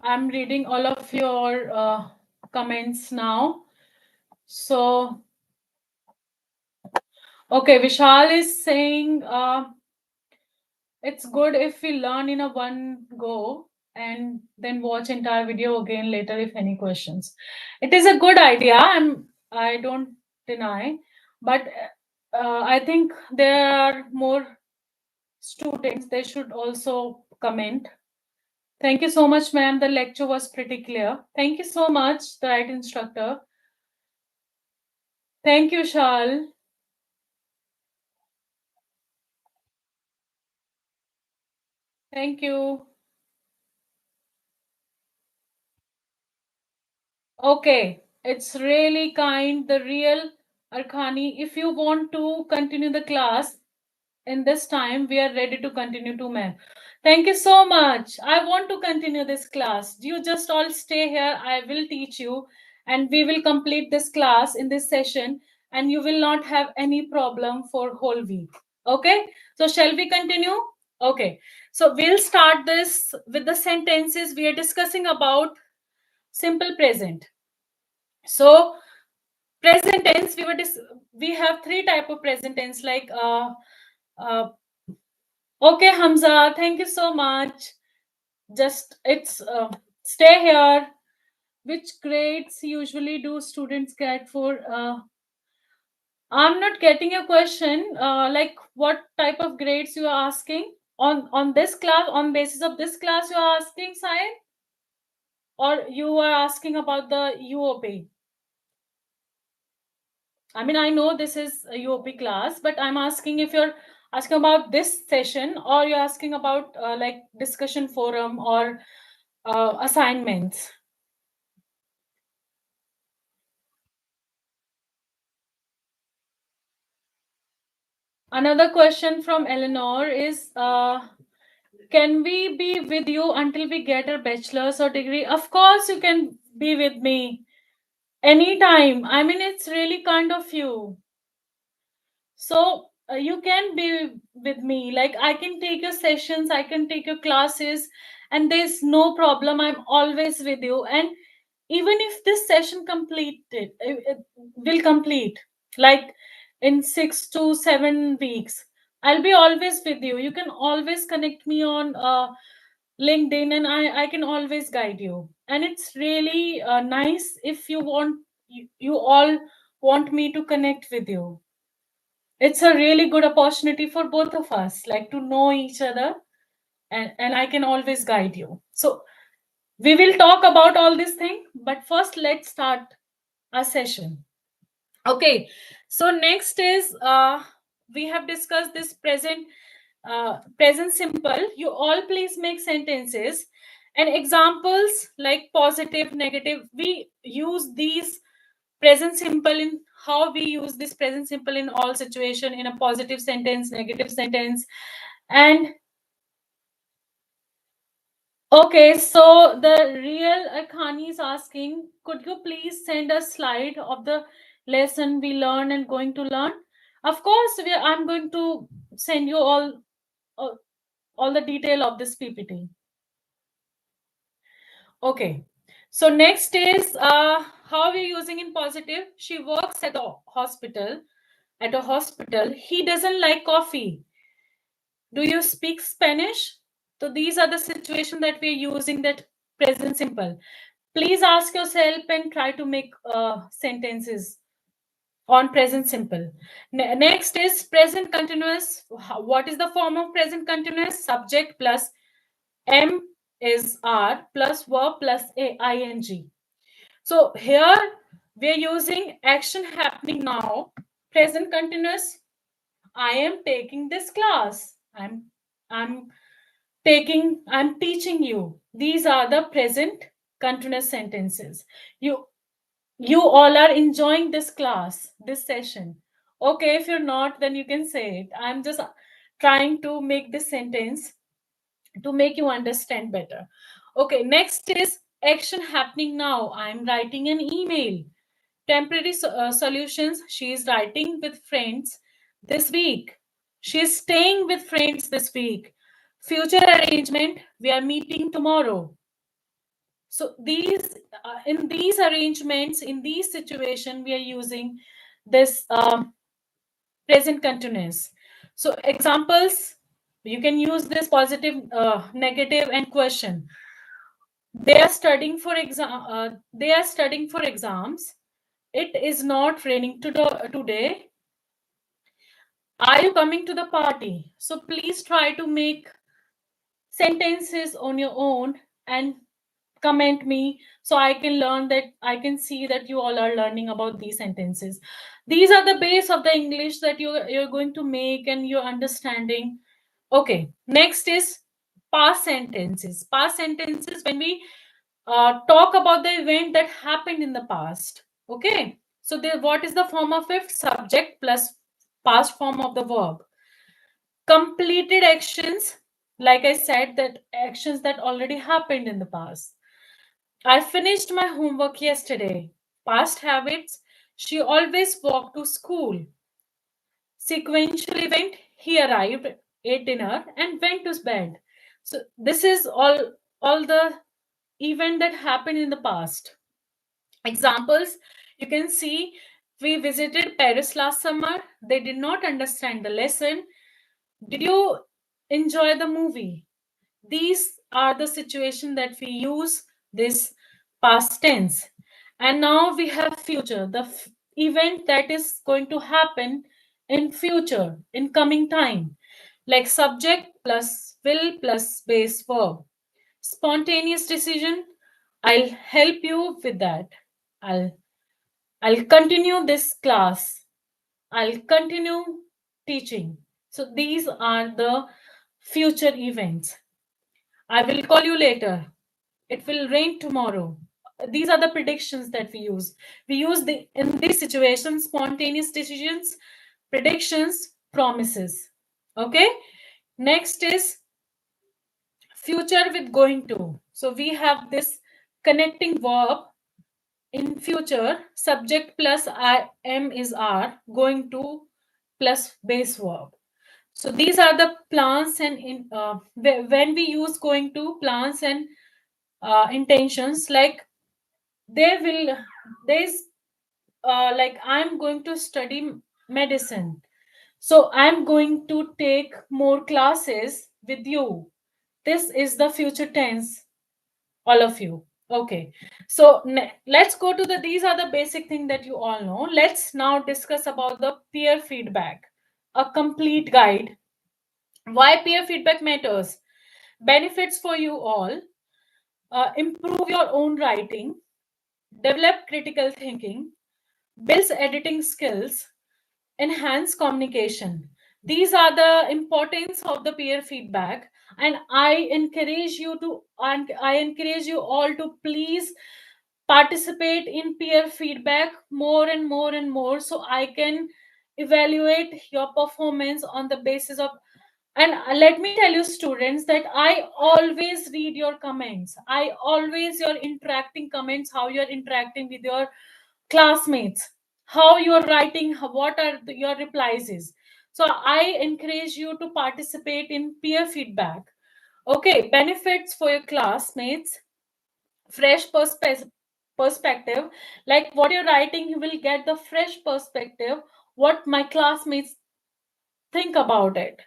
I'm reading all of your comments now. So, okay, Vishal is saying it's good if we learn in a one go and then watch entire video again later if any questions. It is a good idea. I don't deny, but I think there are more students. They should also comment. Thank you so much, ma'am. The lecture was pretty clear. Thank you so much, the right instructor. Thank you, Shal. Thank you. Okay, it's really kind, the real Arkhani. If you want to continue the class in this time, we are ready to continue too, ma'am. Thank you so much. I want to continue this class. You just all stay here. I will teach you, and we will complete this class in this session, and you will not have any problem for whole week. Okay, so shall we continue? Okay, so we'll start this with the sentences. We are discussing about simple present. So present tense, we have three type of present tense, like uh okay, Hamza, thank you so much. Just it's stay here. Which grades usually do students get for I'm not getting a question, like what type of grades you are asking on this class, on basis of this class you are asking, Sai, or you are asking about the UOP? I mean, I know this is a UOP class, but I'm asking if you're asking about this session or you're asking about like discussion forum or assignments. Another question from Eleanor is, can we be with you until we get our bachelor's or degree? Of course, you can be with me anytime. I mean, it's really kind of you. So you can be with me. Like, I can take your sessions, I can take your classes, and there's no problem. I'm always with you. And even if this session completed, it will complete like in 6 to 7 weeks, I'll be always with you. You can always connect me on LinkedIn, and I can always guide you. And it's really nice if you all want me to connect with you. It's a really good opportunity for both of us, like to know each other, and I can always guide you. So we will talk about all these things, but first let's start our session. Okay, so next is we have discussed this present present simple, you all please make sentences and examples like positive, negative. We use these present simple in how we use this present simple in all situation, in a positive sentence, negative sentence. And okay, so the real Akhani is asking, could you please send a slide of the lesson we learn and going to learn? Of course, I'm going to send you uh, all the detail of this PPT. Okay. So next is how we're using in positive. She works at the hospital. At a hospital, he doesn't like coffee. Do you speak Spanish? So these are the situation that we're using that present simple. Please ask yourself and try to make sentences on present simple. Next is present continuous. What is the form of present continuous? Subject plus M is R plus verb plus ing. So here we are using action happening now. Present continuous. I am taking this class. I'm I'm teaching you. These are the present continuous sentences. You all are enjoying this class, this session. Okay, if you're not, then you can say it. I'm just trying to make this sentence to make you understand better. Okay, next is action happening now. I'm writing an email. Temporary solutions. She is writing with friends this week. She is staying with friends this week. Future arrangement. We are meeting tomorrow. So these in these arrangements, in these situation, we are using this present continuous. So examples, you can use this positive, negative, and question. They are studying for exam. They are studying for exams. It is not raining today. Are you coming to the party? So please try to make sentences on your own and comment me so I can learn that, I can see that you all are learning about these sentences. These are the base of the English that you're going to make and you're understanding. Okay, next is past sentences. Past sentences, when we talk about the event that happened in the past. Okay, so what is the form of it? Subject plus past form of the verb. Completed actions, like I said, that actions that already happened in the past. I finished my homework yesterday. Past habits, she always walked to school. Sequential event, he arrived, ate dinner, and went to bed. So this is all the event that happened in the past. Examples, you can see we visited Paris last summer. They did not understand the lesson. Did you enjoy the movie? These are the situation that we use this past tense. And now we have future, the event that is going to happen in future, in coming time, like subject plus will plus base verb. Spontaneous decision, I'll help you with that. I'll I'll continue this class. I'll continue teaching. So these are the future events. I will call you later. It will rain tomorrow. These are the predictions that we use. We use in this situation spontaneous decisions, predictions, promises. Okay. Next is future with going to. So we have this connecting verb in future, subject plus am is are, going to plus base verb. So these are the plans and when we use going to, plans and intentions, like there's like I'm going to study medicine, so I'm going to take more classes with you. This is the future tense, all of you. Okay, so let's go to these are the basic thing that you all know. Let's now discuss about the peer feedback, a complete guide. Why peer feedback matters? Benefits for you all: improve your own writing, develop critical thinking, builds editing skills, enhance communication. These are the importance of the peer feedback, and I encourage you all to please participate in peer feedback more and more and more, so I can evaluate your performance on the basis of. And let me tell you, students, that I always read your comments. I always your interacting comments, how you're interacting with your classmates, how you're writing, what are your replies is. So I encourage you to participate in peer feedback. Okay, benefits for your classmates: fresh perspective. Like what you're writing, you will get the fresh perspective, what my classmates think about it.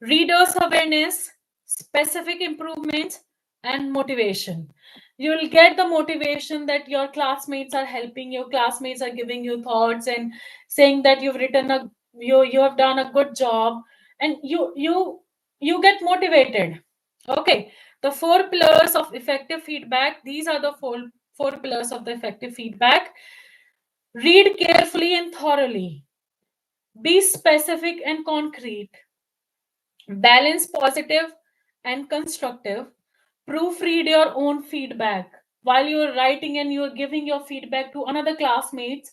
Readers awareness, specific improvements, and motivation. You will get the motivation that your classmates are helping, your classmates are giving you thoughts and saying that you've written a you have done a good job, and you get motivated. Okay, the four pillars of effective feedback. These are the four pillars of the effective feedback. Read carefully and thoroughly. Be specific and concrete. Balance positive and constructive. Proofread your own feedback. While you're writing and you're giving your feedback to another classmates,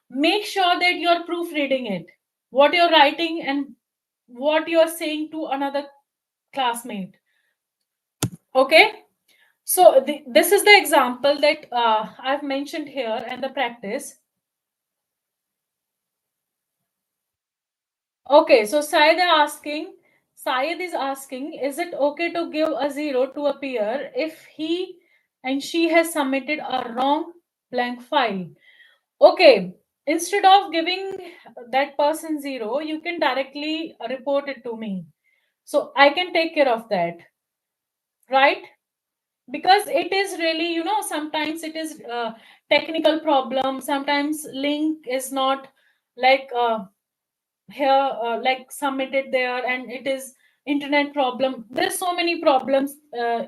make sure that you're proofreading it. What you're writing and what you're saying to another classmate. Okay? So this is the example that I've mentioned here and the practice. Okay, so Syed is asking, is it okay to give a 0 to a peer if he and she has submitted a wrong blank file? Okay, instead of giving that person 0, you can directly report it to me. So I can take care of that, right? Because it is really, sometimes it is technical problem. Sometimes link is not like here like submitted there, and it is internet problem. There's so many problems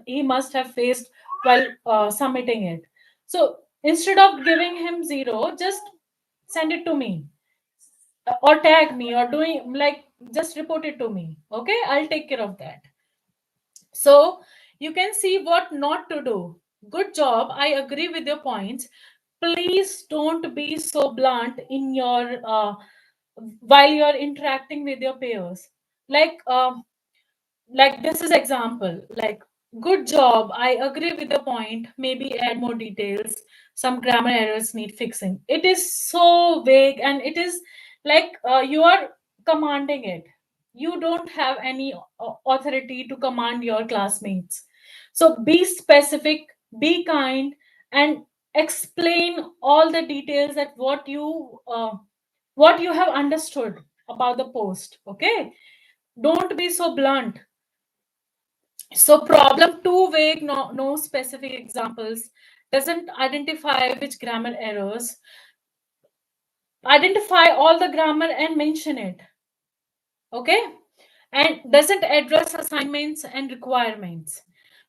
he must have faced while submitting it. So instead of giving him 0, just send it to me, or tag me, or doing like just report it to me. Okay, I'll take care of that. So you can see what not to do. Good job, I agree with your points. Please don't be so blunt in your while you're interacting with your peers. Like this is example, like, good job, I agree with the point, maybe add more details, some grammar errors need fixing. It is so vague, and it is like you are commanding it. You don't have any authority to command your classmates. So be specific, be kind, and explain all the details that what you have understood about the post. Okay, don't be so blunt. So problem too vague, no specific examples, doesn't identify which grammar errors. Identify all the grammar and mention it. Okay, and doesn't address assignments and requirements.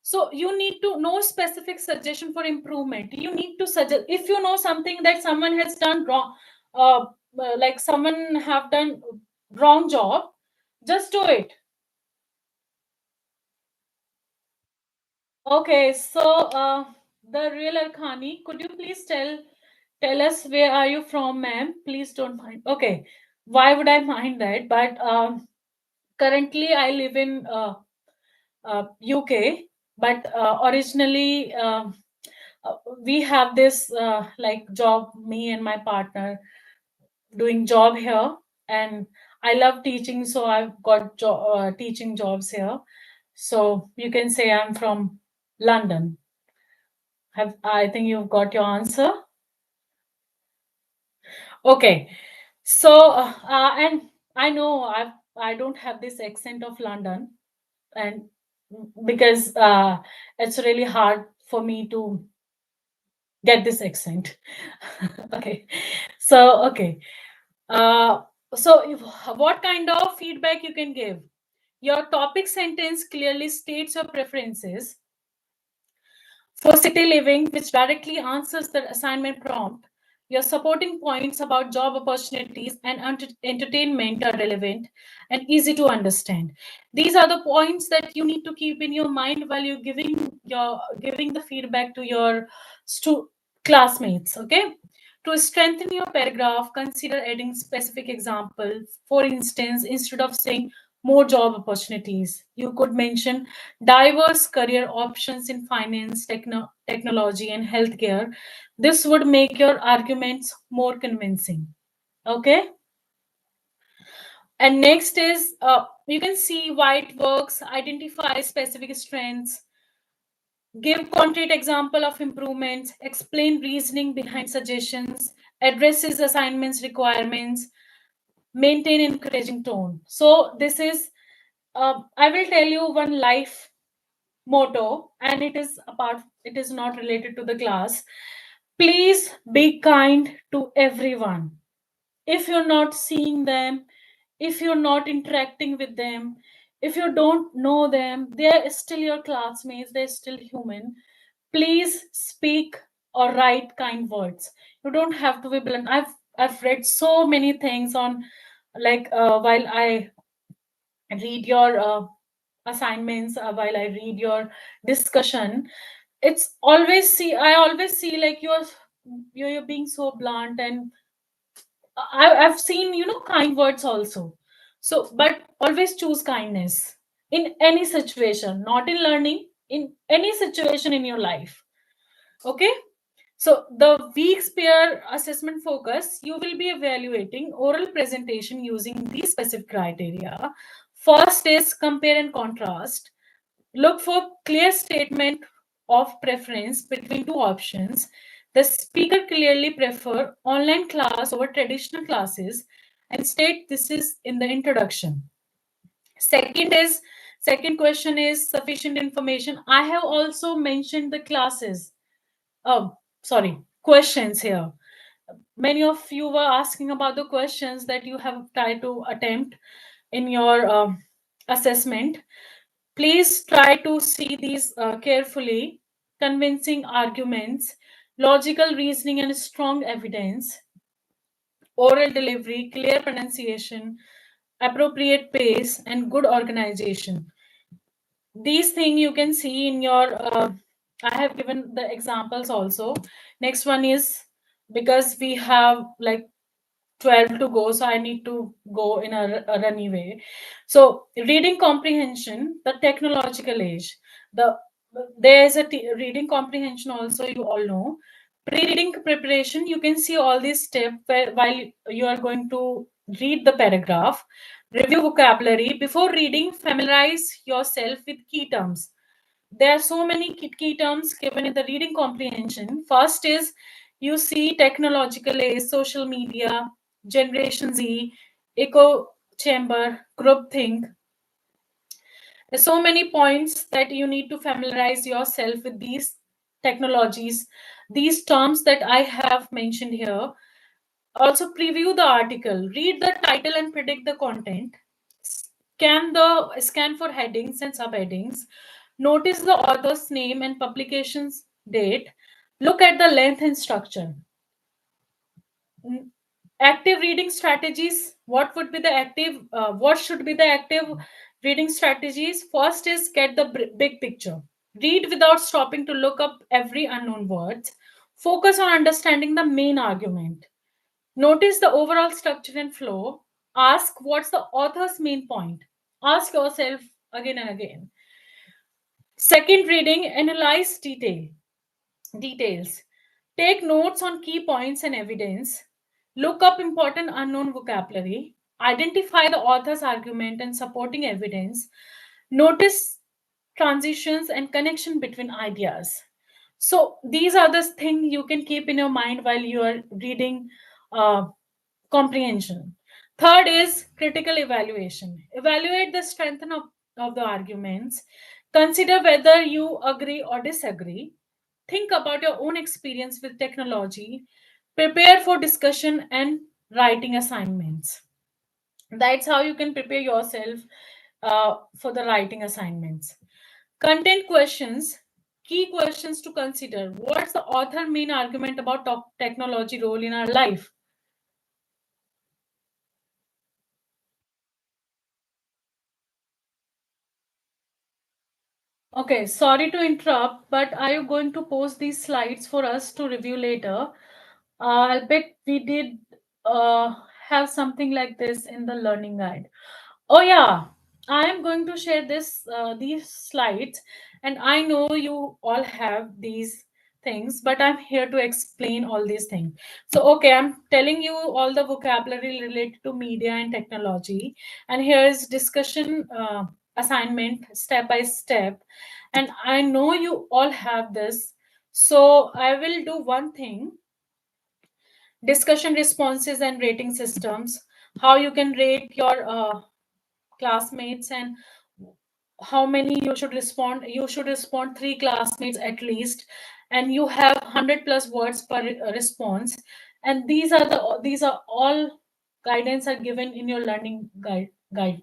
So you need to know specific suggestion for improvement. You need to suggest if you know something that someone has done wrong, like someone have done wrong job, just do it. Okay, so the real Arkhani, could you please tell us where are you from, ma'am? Please don't mind. Okay, why would I mind that? But currently I live in UK, but originally we have this like job. Me and my partner doing job here, and I love teaching, so I've got teaching jobs here. So you can say I'm from London. I think you've got your answer. Okay. So and I know I don't have this accent of London, and because it's really hard for me to get this accent. Okay. So okay. Uh, so what kind of feedback you can give? Your topic sentence clearly states your preferences for city living, which directly answers the assignment prompt. Your supporting points about job opportunities and entertainment are relevant and easy to understand. These are the points that you need to keep in your mind while you're giving the feedback to your classmates. Okay. To strengthen your paragraph, consider adding specific examples. For instance, instead of saying more job opportunities, you could mention diverse career options in finance, technology, and healthcare. This would make your arguments more convincing. Okay. And next is you can see why it works, identify specific strengths, give concrete example of improvements, explain reasoning behind suggestions, addresses assignments requirements, maintain encouraging tone. So this is I will tell you one life motto, and it is not related to the class. Please be kind to everyone. If you're not seeing them, if you're not interacting with them, if you don't know them, they're still your classmates, they're still human. Please speak or write kind words. You don't have to be blunt. I've read so many things on, like while I read your assignments, while I read your discussion, it's always see I always see like you're being so blunt, and I've seen, kind words also. So, but always choose kindness in any situation, not in learning, in any situation in your life. Okay. So the week's peer assessment focus, you will be evaluating oral presentation using these specific criteria. First is compare and contrast. Look for clear statement of preference between two options. The speaker clearly prefer online class over traditional classes and state this is in the introduction. Second is Second question is sufficient information. I have also mentioned the classes. Oh, sorry, questions here. Many of you were asking about the questions that you have tried to attempt in your assessment. Please try to see these carefully. Convincing arguments, logical reasoning, and strong evidence, oral delivery, clear pronunciation, appropriate pace, and good organization. These things you can see in your. I have given the examples also. Next one is, because we have like 12 to go, so I need to go in a runny way. So reading comprehension, the technological age, the there's a reading comprehension also, you all know. Pre-reading preparation, you can see all these steps where while you are going to read the paragraph. Review vocabulary before reading, familiarize yourself with key terms. There are so many key terms given in the reading comprehension. First is, you see technological age, social media, Generation Z, echo chamber, groupthink. There's so many points that you need to familiarize yourself with these technologies, these terms that I have mentioned here. Also, preview the article, read the title and predict the content. Scan for headings and subheadings. Notice the author's name and publication's date. Look at the length and structure. Active reading strategies. What should be the active reading strategies? First is get the big picture. Read without stopping to look up every unknown words. Focus on understanding the main argument. Notice the overall structure and flow. Ask what's the author's main point. Ask yourself again and again. Second reading, analyze details. Take notes on key points and evidence. Look up important unknown vocabulary. Identify the author's argument and supporting evidence. Notice transitions and connection between ideas. So these are the things you can keep in your mind while you are reading comprehension. Third is critical evaluation. Evaluate the strength of the arguments. Consider whether you agree or disagree. Think about your own experience with technology. Prepare for discussion and writing assignments. That's how you can prepare yourself for the writing assignments. Content questions. key questions to consider. What's the author main argument about technology role in our life? Okay, sorry to interrupt, but are you going to post these slides for us to review later? I'll bet we did uh, have something like this in the learning guide. Oh yeah, I am going to share these slides, and I know you all have these things, but I'm here to explain all these things. So okay, I'm telling you all the vocabulary related to media and technology, and here is discussion assignment step by step, and I know you all have this. So I will do one thing: discussion responses and rating systems, how you can rate your classmates, and how many you should respond three classmates at least, and you have 100 plus words per response. And these are all guidance are given in your guide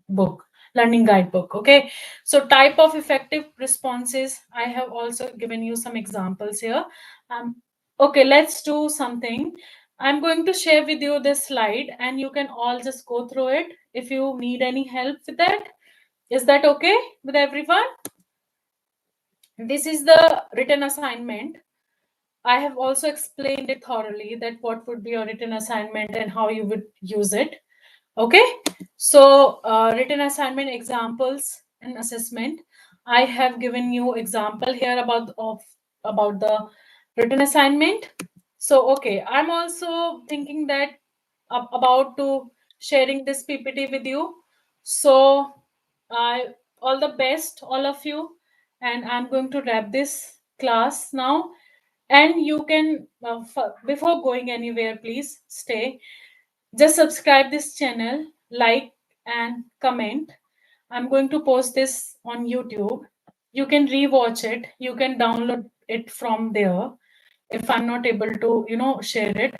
book learning guidebook. Okay, so type of effective responses, I have also given you some examples here. um okay, let's do something. I'm going to share with you this slide, and you can all just go through it if you need any help with that. Is that okay with everyone? This is the written assignment. I have also explained it thoroughly, that what would be your written assignment and how you would use it. Okay, so written assignment examples and assessment. I have given you example here about the written assignment. So okay, I'm also thinking that about to sharing this PPT with you. So I all the best, all of you, and I'm going to wrap this class now. And you can before going anywhere, please stay, just subscribe this channel, like and comment. I'm going to post this on YouTube. You can rewatch it. You can download it from there. If I'm not able to, share it,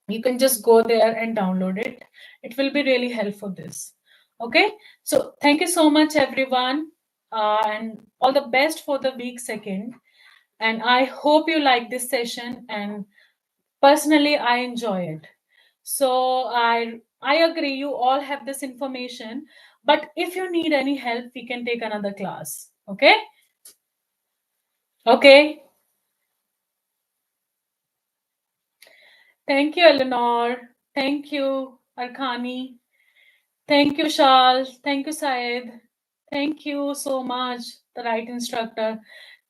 you can just go there and download it. It will be really helpful this. Okay. So thank you so much, everyone. And all the best for the week second. And I hope you like this session. And personally, I enjoy it. So I agree you all have this information, but if you need any help, we can take another class. Okay? Okay. Thank you, Eleanor. Thank you, Arkhani. Thank you, Shal. Thank you, Syed. Thank you so much, the right instructor.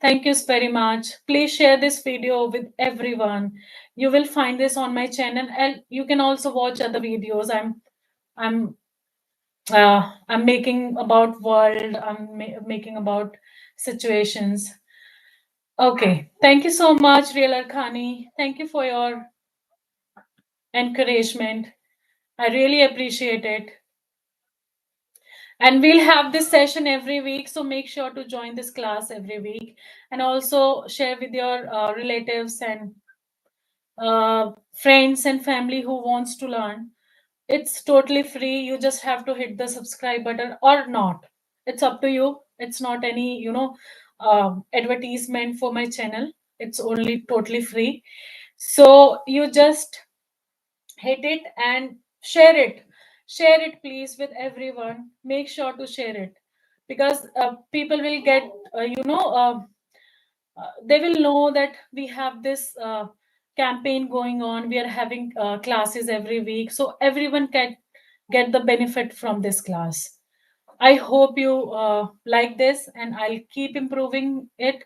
Thank you very much. Please share this video with everyone. You will find this on my channel, and you can also watch other videos. I'm I'm making about world. I'm making about situations. Okay, thank you so much, Real Arkhani. Thank you for your encouragement. I really appreciate it. And we'll have this session every week, so make sure to join this class every week, and also share with your relatives and friends and family who wants to learn. It's totally free. You just have to hit the subscribe button or not. It's up to you. It's not any, advertisement for my channel. It's only totally free. So you just hit it and share it. Share it, please, with everyone. Make sure to share it, because people will get, they will know that we have this campaign going on. We are having classes every week, so everyone can get the benefit from this class. I hope you like this, and I'll keep improving it.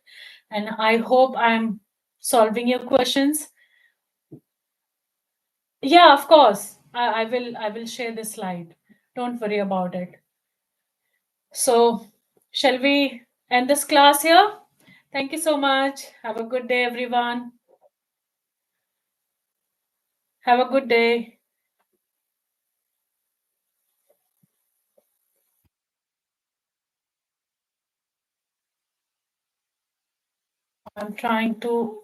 And I hope I'm solving your questions. Yeah, of course. I will share this slide. Don't worry about it. So, shall we end this class here? Thank you so much. Have a good day, everyone. Have a good day. I'm trying to.